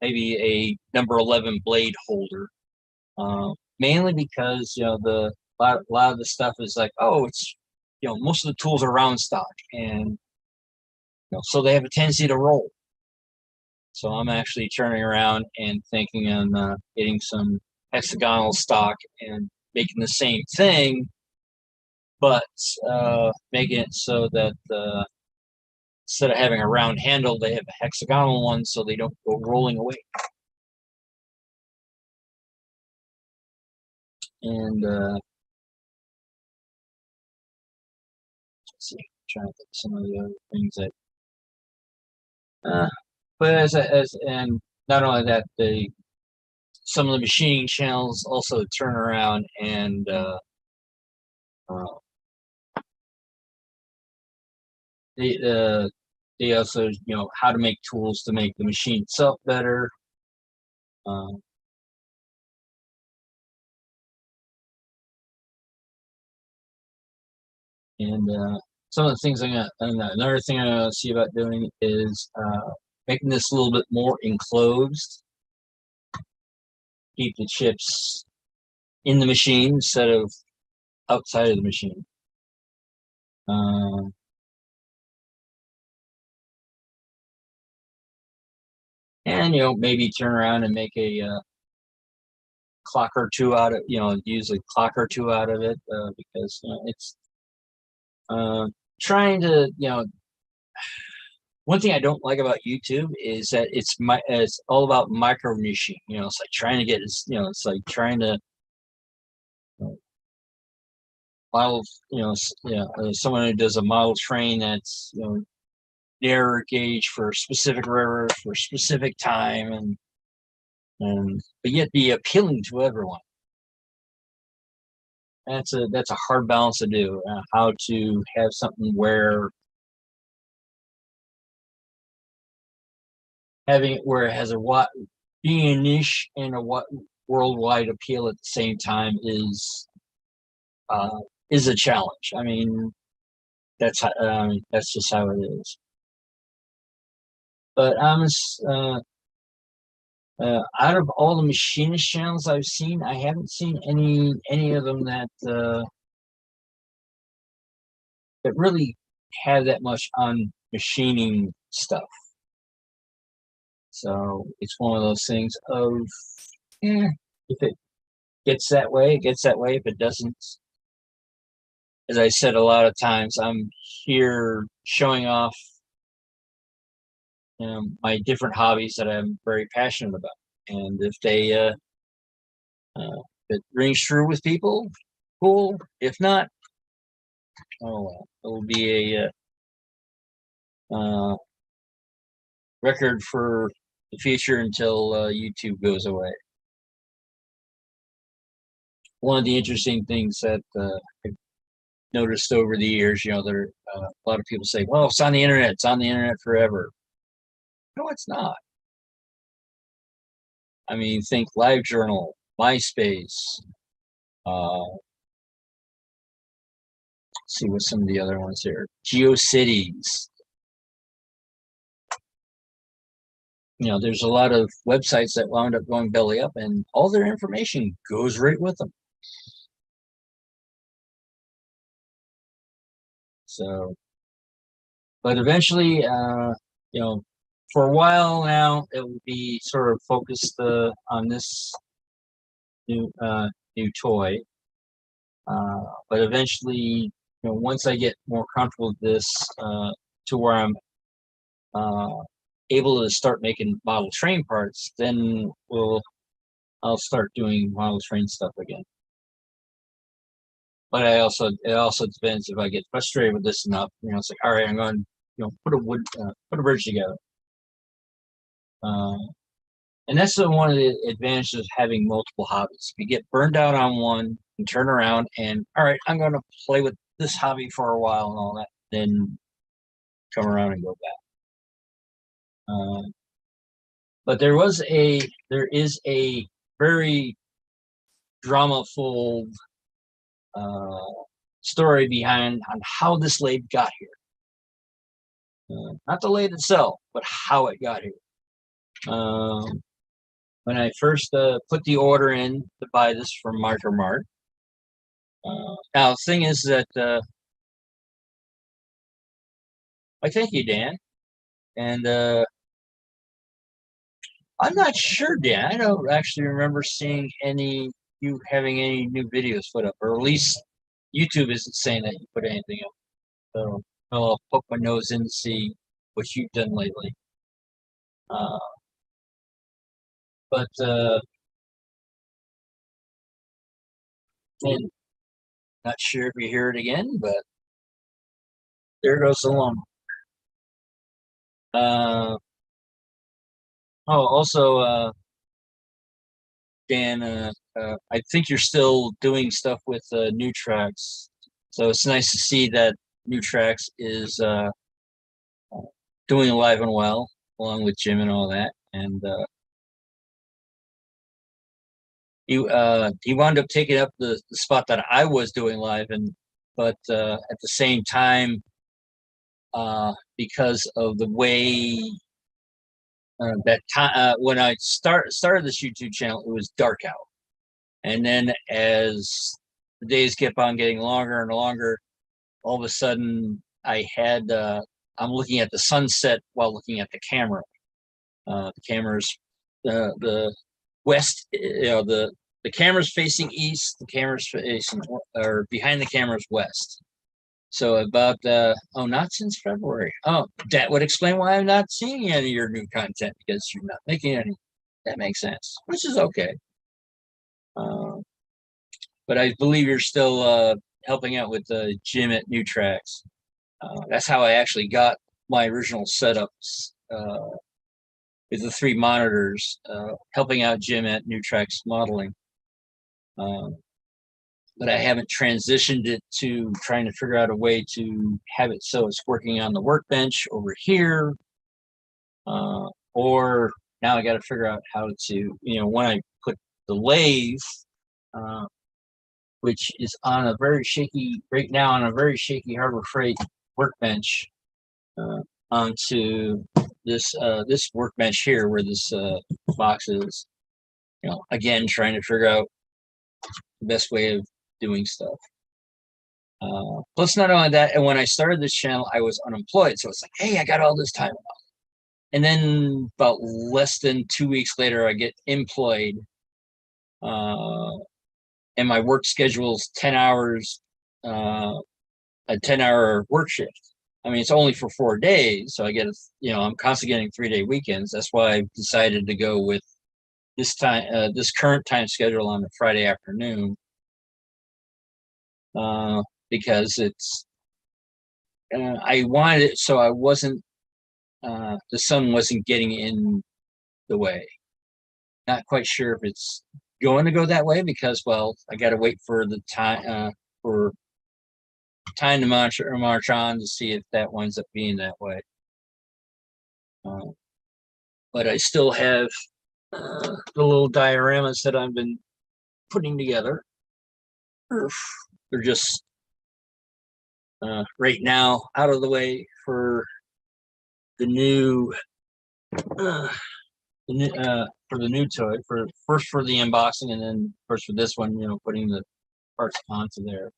maybe a number 11 blade holder. Mainly because a lot of the stuff is like, oh, it's most of the tools are round stock, and so they have a tendency to roll. So I'm actually turning around and thinking on getting some hexagonal stock and making the same thing, but making it so that instead of having a round handle, they have a hexagonal one, so they don't go rolling away. And let's see, I'm trying to think of some of the other things that. But and not only that, some of the machining channels also turn around and they also how to make tools to make the machine itself better. And some of the things another thing I'm gonna see about doing is making this a little bit more enclosed. Keep the chips in the machine instead of outside of the machine. And maybe turn around and make a clock or two out of use a clock or two out of it, because it's trying to one thing I don't like about YouTube is that it's all about micro niching. It's like trying to get it's like trying to model someone who does a model train that's narrow gauge for a specific river for a specific time, but yet be appealing to everyone. That's a hard balance to do. How to have something where it has being a niche and a worldwide appeal at the same time is a challenge. I mean, that's just how it is. But out of all the machinist channels I've seen, I haven't seen any of them that really have that much on machining stuff. So it's one of those things of, if gets that way, it gets that way. If it doesn't, as I said a lot of times, I'm here showing off my different hobbies that I'm very passionate about. And if if it rings true with people, cool. If not, oh well. It will be a record for the future until YouTube goes away. One of the interesting things that I've noticed over the years, there a lot of people say, "Well, it's on the internet. It's on the internet forever." No, it's not. I mean, think LiveJournal, MySpace. Let's see what some of the other ones here. GeoCities. There's a lot of websites that wound up going belly up, and all their information goes right with them. So, but eventually, for a while now, it will be sort of focused on this new toy. But eventually, once I get more comfortable with this, to where I'm able to start making model train parts, then I'll start doing model train stuff again. But it also depends if I get frustrated with this enough. It's like, all right, I'm going to put a bridge together. And that's one of the advantages of having multiple hobbies. You get burned out on one and turn around and, all right, I'm going to play with this hobby for a while and all that, then come around and go back. But there is a very drama-full story behind on how this lathe got here. Not the lathe itself, but how it got here. When I first put the order in to buy this from Micromart. Now, the thing is that, I thank you, Dan. And I'm not sure, Dan. I don't actually remember seeing you having any new videos put up, or at least YouTube isn't saying that you put anything up. So I'll poke my nose in to see what you've done lately. But and not sure if you hear it again, but there goes the lumber. Also, Dan, I think you're still doing stuff with New Tracks, so it's nice to see that New Tracks is doing alive and well, along with Jim and all that. And he wound up taking up the spot that I was doing live, but at the same time, because of the way when I started this YouTube channel, it was dark out, and then as the days kept on getting longer and longer, all of a sudden I'm looking at the sunset while looking at the camera. The camera's the west, the camera's facing east, the camera's facing, or behind the camera's west. So about not since February. Oh, that would explain why I'm not seeing any of your new content, because you're not making any. That makes sense, which is okay. But I believe you're still helping out with Jim at New Tracks. That's how I actually got my original setups with the 3 monitors, helping out Jim at New Tracks Modeling. But I haven't transitioned it to trying to figure out a way to have it so it's working on the workbench over here. Or now I got to figure out how to, when I put the lathe, which is on a very shaky, right now on a very shaky Harbor Freight workbench, onto this workbench here where this box is. Again, trying to figure out the best way of doing stuff. Plus, not only that, and when I started this channel, I was unemployed, so it's like, hey, I got all this time off. And then about less than 2 weeks later, I get employed and my work schedule's 10 hours, a 10-hour work shift. I mean, it's only for 4 days, so I get, I'm constantly getting 3-day weekends. That's why I decided to go with this current time schedule on a Friday afternoon, because it's, I wanted it so I wasn't, the sun wasn't getting in the way. Not quite sure if it's going to go that way because, well, I got to wait for the time, for time to march on to see if that winds up being that way. But I still have the little dioramas that I've been putting together. They're just right now out of the way for the new for the new toy, for first for the unboxing, and then first for this one, putting the parts onto there.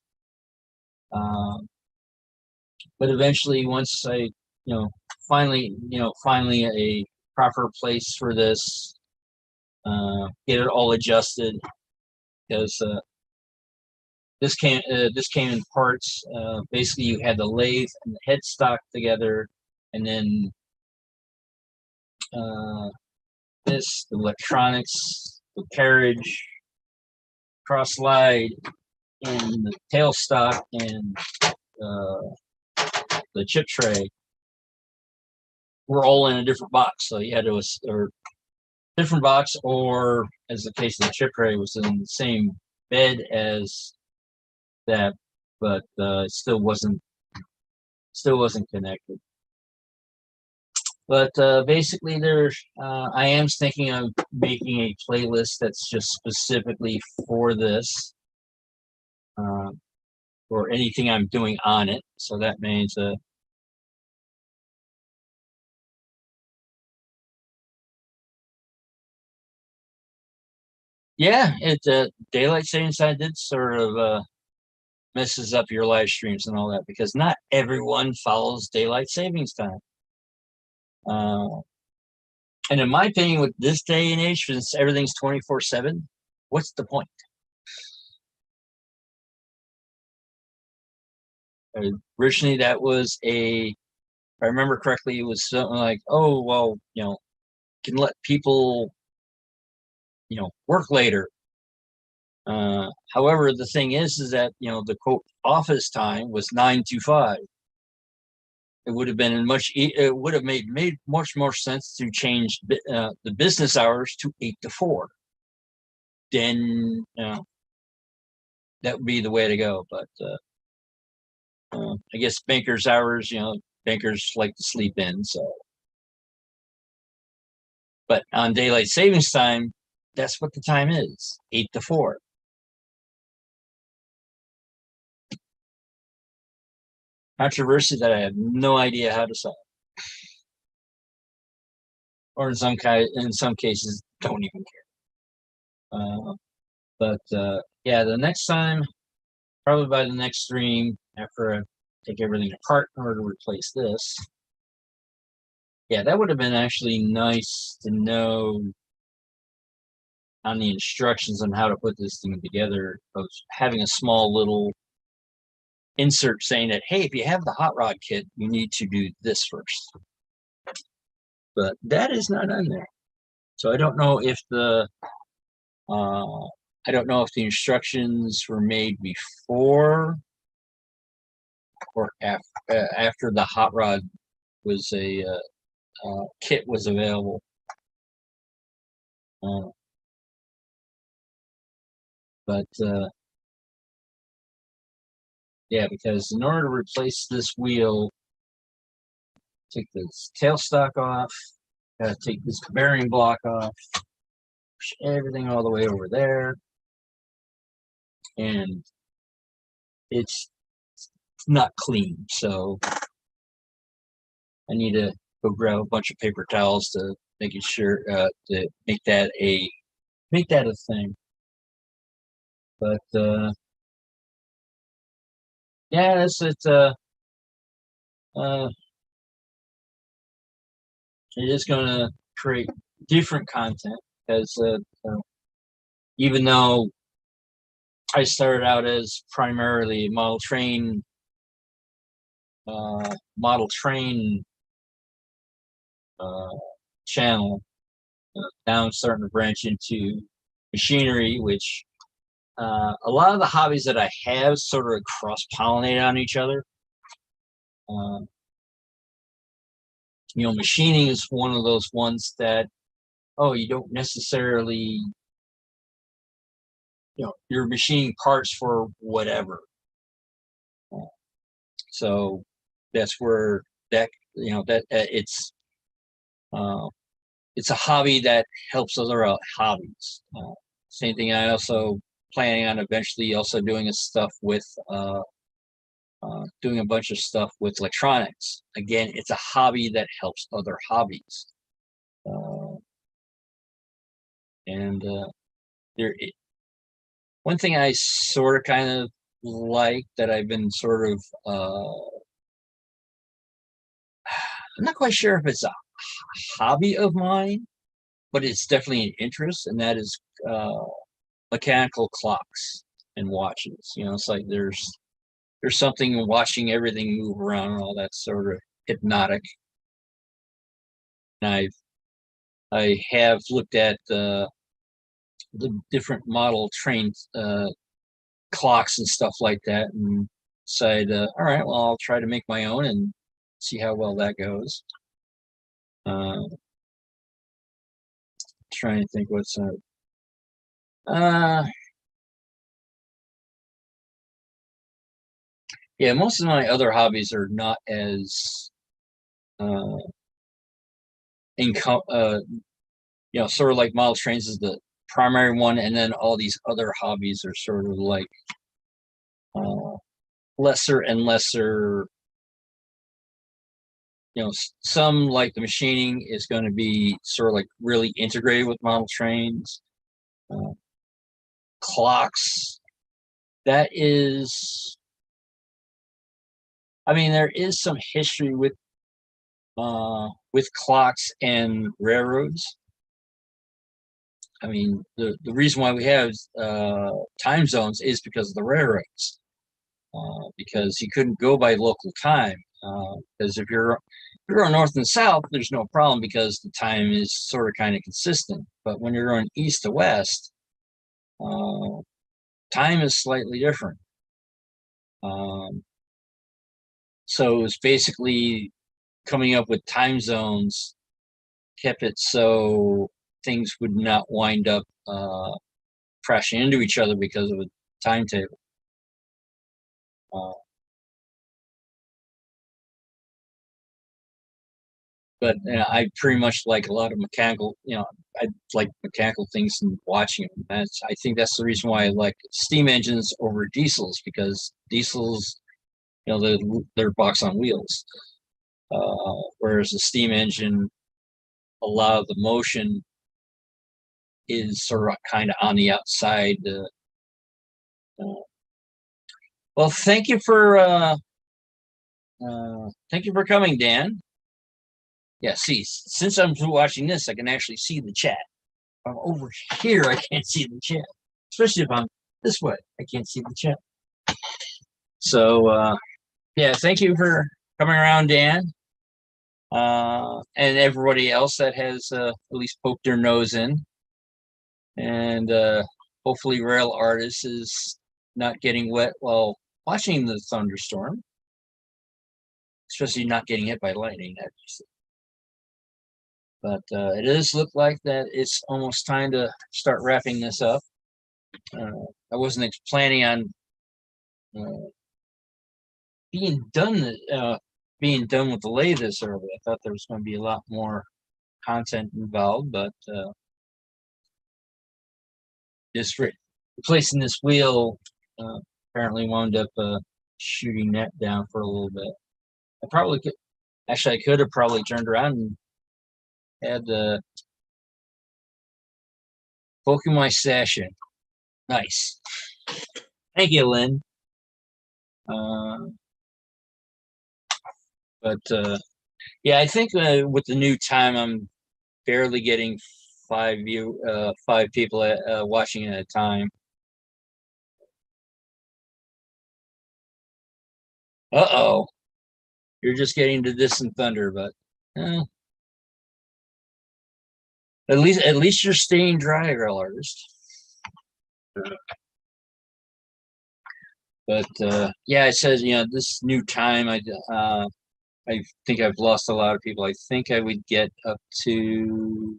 But eventually, once I, finally a proper place for this, get it all adjusted, because this came in parts. Basically, you had the lathe and the headstock together, and then the electronics, the carriage, cross slide, and the tailstock, and the chip tray were all in a different box. So you had to, or different box, or as the case of the chip tray, was in the same bed as that, but still wasn't connected. But basically, I am thinking of making a playlist that's just specifically for this, or anything I'm doing on it. So that means yeah, daylight savings time did sort of messes up your live streams and all that, because not everyone follows daylight savings time. And in my opinion, with this day and age, since everything's 24/7, what's the point? Originally, that was if I remember correctly, it was something like, oh, well, can let people, work later. However, the thing is that, the quote office time was 9 to 5. It would have been it would have made much more sense to change the business hours to 8 to 4. Then, that would be the way to go. But I guess bankers' hours, bankers like to sleep in. So, but on daylight savings time, that's what the time is, 8 to 4. Controversy that I have no idea how to solve, or in some cases, don't even care. But yeah, the next time, probably by the next stream, after I take everything apart in order to replace this. Yeah, that would have been actually nice to know on the instructions on how to put this thing together, of having a small little insert saying that, hey, if you have the hot rod kit, you need to do this first. But that is not on there. So I don't know if the instructions were made before or after the hot rod was kit was available. But yeah, because in order to replace this wheel, take this tailstock off, gotta take this bearing block off, push everything all the way over there, and it's not clean. So I need to go grab a bunch of paper towels to make it sure to make that a thing. But yeah, it is going to create different content, because even though I started out as primarily model train channel. Now I'm starting to branch into machinery, which a lot of the hobbies that I have sort of cross-pollinate on each other. Machining is one of those ones that, you don't necessarily, you're machining parts for whatever. So that's where that, it's a hobby that helps other hobbies. Same thing. I also planning on eventually also doing stuff with doing a bunch of stuff with electronics. Again, it's a hobby that helps other hobbies. One thing I sort of kind of like that I've been sort of I'm not quite sure if it's a hobby of mine, but it's definitely an interest, and that is mechanical clocks and watches. It's like there's something in watching everything move around and all that sort of hypnotic. And I have looked at the different model train clocks and stuff like that, and said, all right, well, I'll try to make my own and see how well that goes. Trying to think what's yeah, most of my other hobbies are not as sort of like model trains is the primary one, and then all these other hobbies are sort of like lesser and lesser. Some, like the machining, is going to be sort of like really integrated with model trains. Clocks, that is, there is some history with clocks and railroads. The reason why we have time zones is because of the railroads, because you couldn't go by local time. Because if you're going north and south, there's no problem because the time is sort of kind of consistent. But when you're going east to west, time is slightly different. So it's basically coming up with time zones kept it so things would not wind up crashing into each other because of a timetable. But I pretty much like a lot of mechanical, I like mechanical things and watching them. I think that's the reason why I like steam engines over diesels, because diesels, they're box on wheels. Whereas a steam engine, a lot of the motion is sort of kind of on the outside. Well, thank you for coming, Dan. Yeah, see, since I'm watching this, I can actually see the chat. If I'm over here, I can't see the chat. Especially if I'm this way, I can't see the chat. So, yeah, thank you for coming around, Dan. And everybody else that has at least poked their nose in. And hopefully Rail Artist is not getting wet while watching the thunderstorm. Especially not getting hit by lightning. But it does look like that it's almost time to start wrapping this up. I wasn't planning on being done with the lathe this early. I thought there was going to be a lot more content involved, but just replacing this wheel apparently wound up shooting that down for a little bit. I probably could. Actually, I could have probably turned around and had the poking my stash in. Nice. Thank you, Lynn. But yeah, I think with the new time, I'm barely getting 5 people watching at a time. Uh-oh. You're just getting to distant thunder, but at least you're staying dry, real artist. But yeah, it says, this new time, I think I've lost a lot of people. I think I would get up to,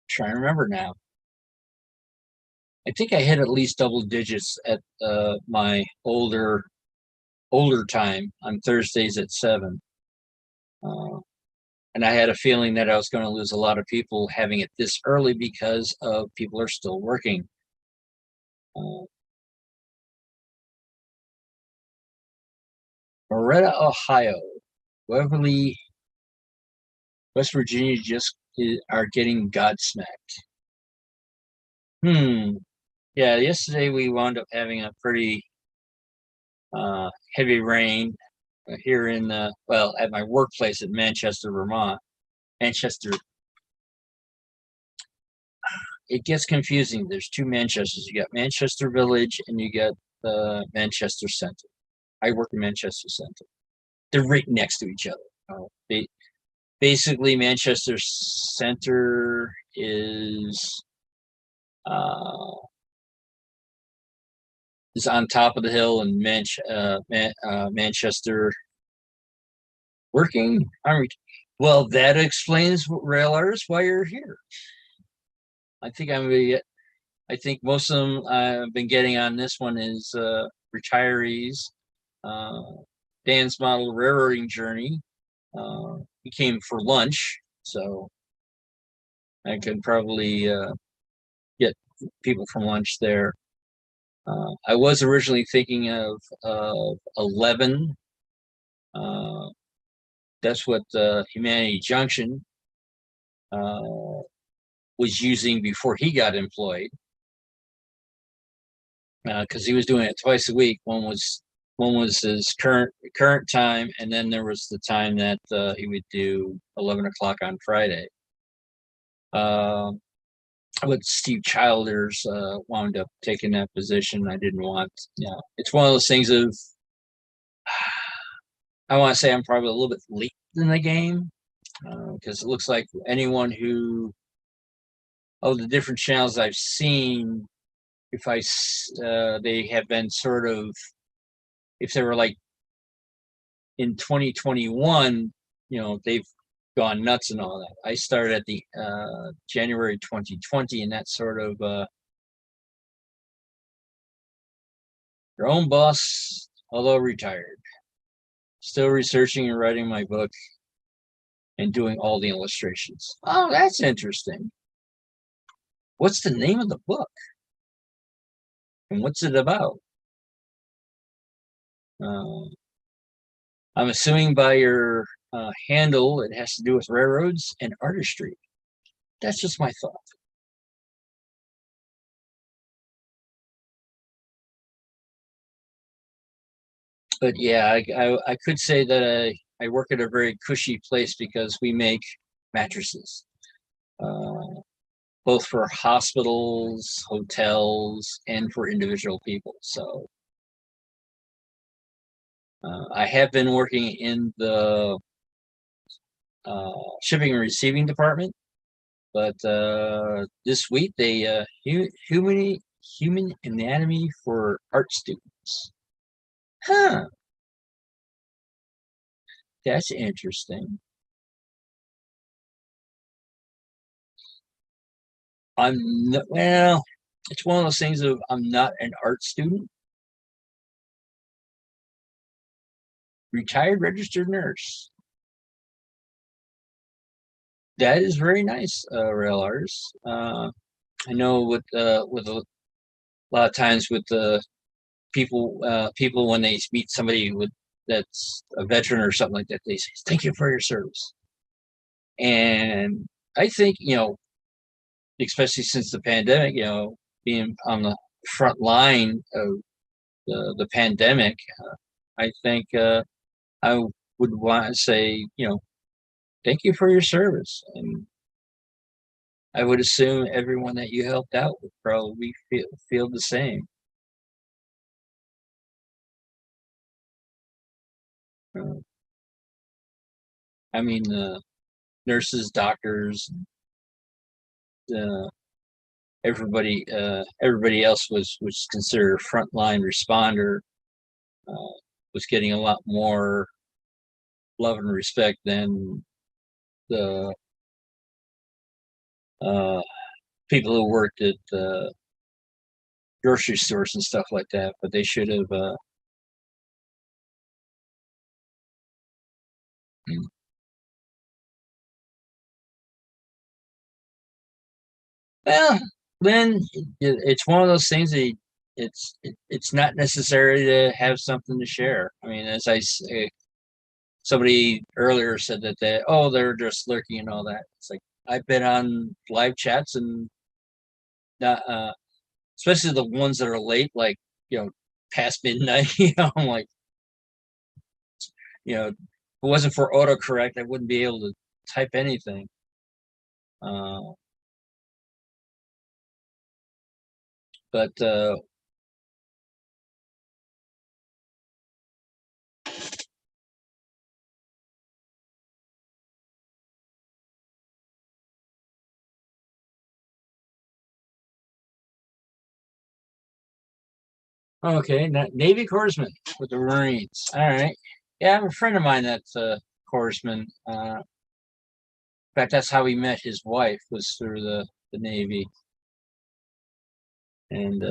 trying to remember now. I think I hit at least double digits at my older time on Thursdays at 7. And I had a feeling that I was going to lose a lot of people having it this early because of people are still working. Moretta, Ohio, Waverly, West Virginia just are getting godsmacked. Yeah, yesterday we wound up having a pretty heavy rain here in, well, at my workplace at Manchester, Vermont. Manchester. It gets confusing. There's two Manchesters. You got Manchester Village and you got Manchester Center. I work in Manchester Center. They're right next to each other. Basically, Manchester Center is on top of the hill, and Manchester working. Well, that explains, railers, why you're here. I think most of them I've been getting on this one is retirees. Dan's model railroading journey. He came for lunch, so I could probably get people from lunch there. I was originally thinking of 11. That's what Humanity Junction was using before he got employed, because he was doing it twice a week. One was his current time, and then there was the time that he would do 11 o'clock on Friday. But Steve Childers wound up taking that position. I didn't want. It's one of those things of, I want to say I'm probably a little bit late in the game, because it looks like anyone who, of the different channels I've seen, they have been sort of, if they were like in 2021, they've gone nuts and all that. I started at the January 2020, and that's sort of your own boss, although retired. Still researching and writing my book and doing all the illustrations. Oh, that's interesting. What's the name of the book? And what's it about? I'm assuming by your handle, it has to do with railroads and artistry. That's just my thought. But yeah, I could say that I work at a very cushy place because we make mattresses, both for hospitals, hotels, and for individual people. So I have been working in the shipping and receiving department, but this week they human anatomy for art students. Huh. That's interesting. Well, it's one of those things of, I'm not an art student. Retired registered nurse. That is very nice, rail artists. I know with a lot of times with the people when they meet somebody that's a veteran or something like that, they say, "Thank you for your service." And I think, especially since the pandemic, being on the front line of the pandemic, I think I would want to say, thank you for your service. And I would assume everyone that you helped out would probably feel the same. Uh, I mean, nurses, doctors, everybody else was considered a frontline responder, was getting a lot more love and respect than the people who worked at grocery stores and stuff like that. But they should have. Well, then it's one of those things that it's not necessary to have something to share. I mean, as I say, somebody earlier said that they're just lurking and all that. It's like I've been on live chats and not, especially the ones that are late, like past midnight. I'm like, if it wasn't for autocorrect, I wouldn't be able to type anything. But okay, Navy corpsman with the Marines. All right. Yeah, I have a friend of mine that's a corpsman. In fact, that's how he met his wife, was through the Navy. And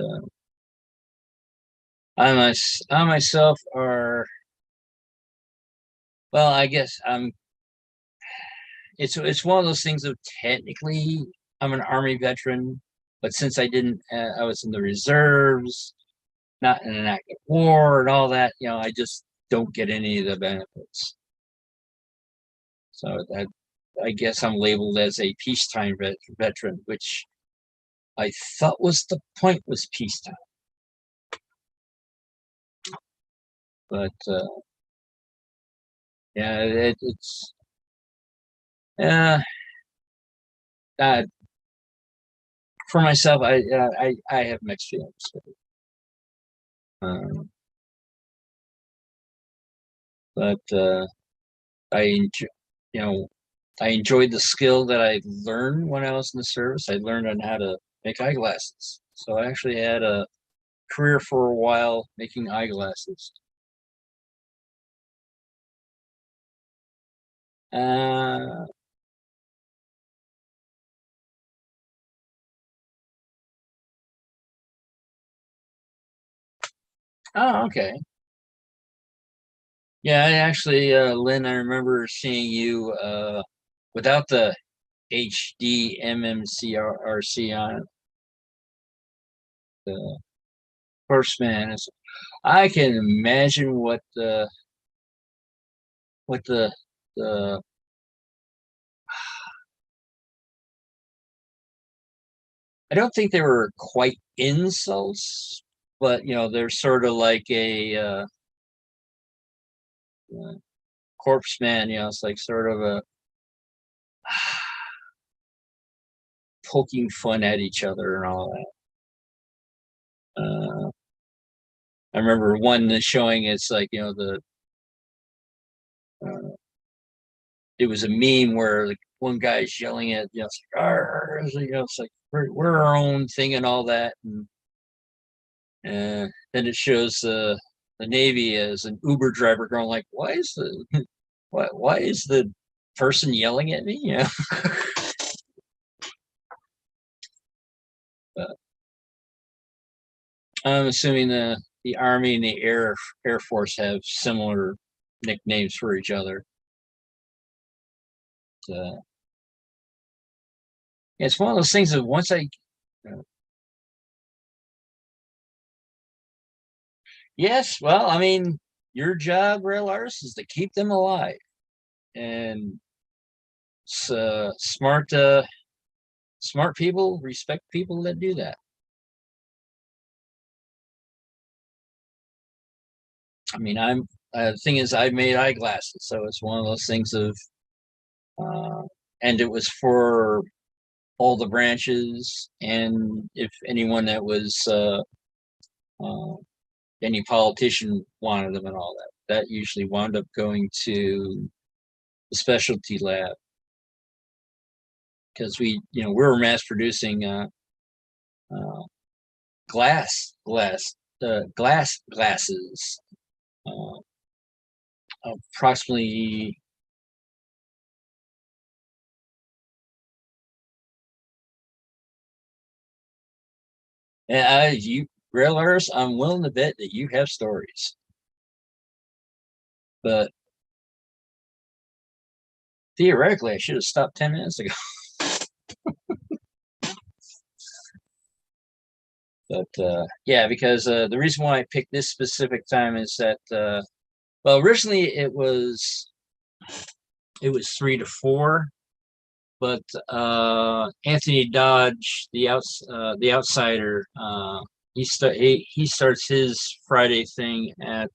I myself are, well, I guess it's one of those things of technically I'm an Army veteran, but since I was in the reserves, not in an active war and all that, I just don't get any of the benefits. So I guess I'm labeled as a peacetime veteran, which I thought was the point, was peacetime. But yeah, it's uh, for myself, I have mixed feelings with it. But I enjoy, I enjoyed the skill that I learned when I was in the service. I learned on how to make eyeglasses. So I actually had a career for a while making eyeglasses. Uh, oh, okay. Yeah, I actually, Lynn, I remember seeing you without the HD MMCRC on it. The Horseman is. I can imagine what the I don't think they were quite insults, but they're sort of like a corpse man. It's like sort of a poking fun at each other and all that. I remember one showing it's like uh, it was a meme where like one guy's yelling at it's like, "Arr," it's like we're our own thing and all that, and then it shows the Navy as an Uber driver going like, why is the person yelling at me? But I'm assuming the Army and the Air Force have similar nicknames for each other. Uh, it's one of those things that once yes, well, I mean, your job, Rail Artist, is to keep them alive, and smart people respect people that do that. I mean, the thing is, I made eyeglasses, so it's one of those things of, uh, and it was for all the branches, and if anyone that was any politician wanted them and all that. that usually wound up going to the specialty lab, because we were mass producing glasses, approximately. And you real artists, I'm willing to bet that you have stories, but theoretically, I should have stopped 10 minutes ago. But yeah, because the reason why I picked this specific time is that well, originally it was 3 to 4, but Anthony Dodge, the outsider, he starts his Friday thing at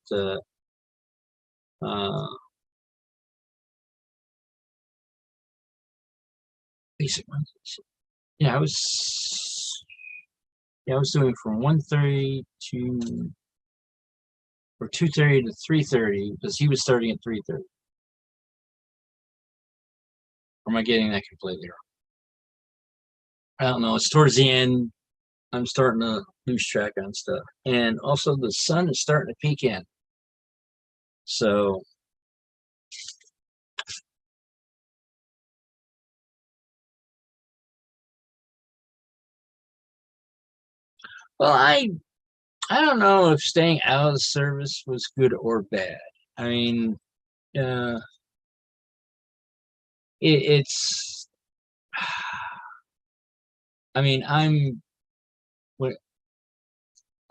basic Wednesdays. Yeah, I was doing from 1:30 to, or 2:30 to 3:30, because he was starting at 3:30. Or am I getting that completely wrong? I don't know. It's towards the end. I'm starting to lose track on stuff. And also the sun is starting to peek in. So well, I don't know if staying out of the service was good or bad. I mean, uh, it's. I mean, I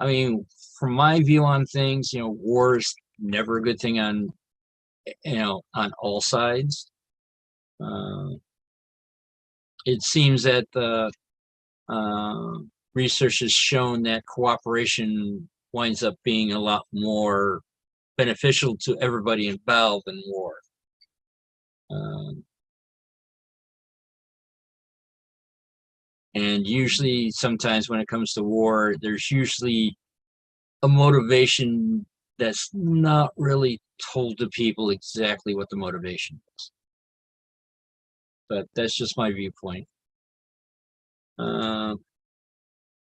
mean, from my view on things, war is never a good thing on all sides. It seems that the research has shown that cooperation winds up being a lot more beneficial to everybody involved in war. And usually, sometimes when it comes to war, there's usually a motivation that's not really told to people exactly what the motivation is. But that's just my viewpoint.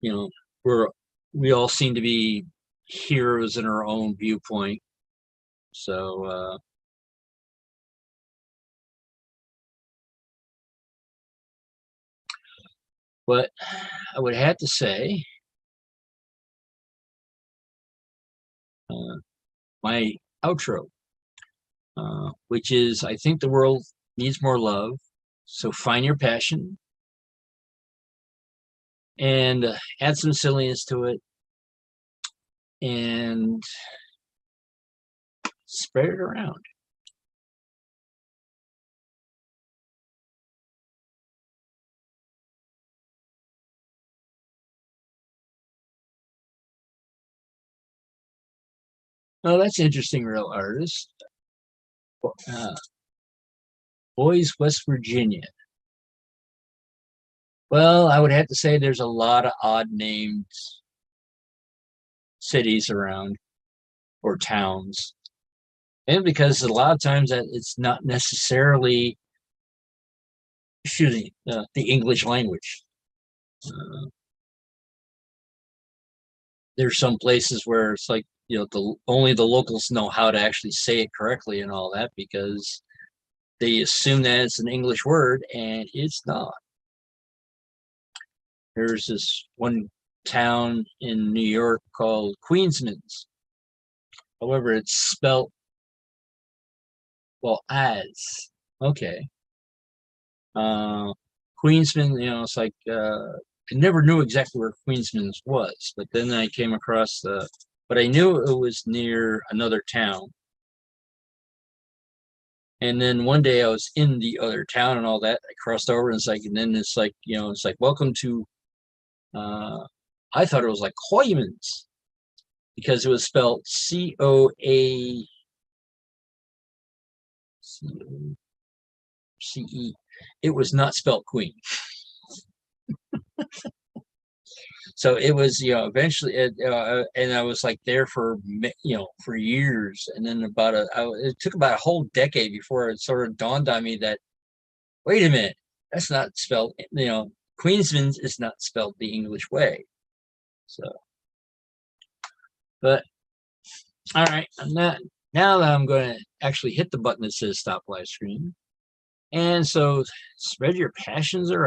You know, we all seem to be heroes in our own viewpoint. So but I would have to say my outro, which is, I think the world needs more love. So find your passion and add some silliness to it and spread it around. Oh, that's interesting, real artist. Boys, West Virginia. Well, I would have to say there's a lot of odd named cities around, or towns. And because a lot of times that it's not necessarily, excuse me, the English language. There's some places where it's like, only the locals know how to actually say it correctly and all that, because they assume that it's an English word and it's not. There's this one town in New York called Queensmans. However, it's spelt, well, as, okay. Queensman, it's like, I never knew exactly where Queensman's was, but then I came across but I knew it was near another town. And then one day I was in the other town and all that. I crossed over, and it's like, and then it's like, it's like, welcome to, I thought it was like Coymans, because it was spelled COACE. It was not spelled Queen. So it was, eventually, and I was like there for, for years. And then it took about a whole decade before it sort of dawned on me that, wait a minute, that's not spelled, Queensland is not spelled the English way. So, but all right, now that I'm going to actually hit the button that says stop live stream. And so spread your passions around.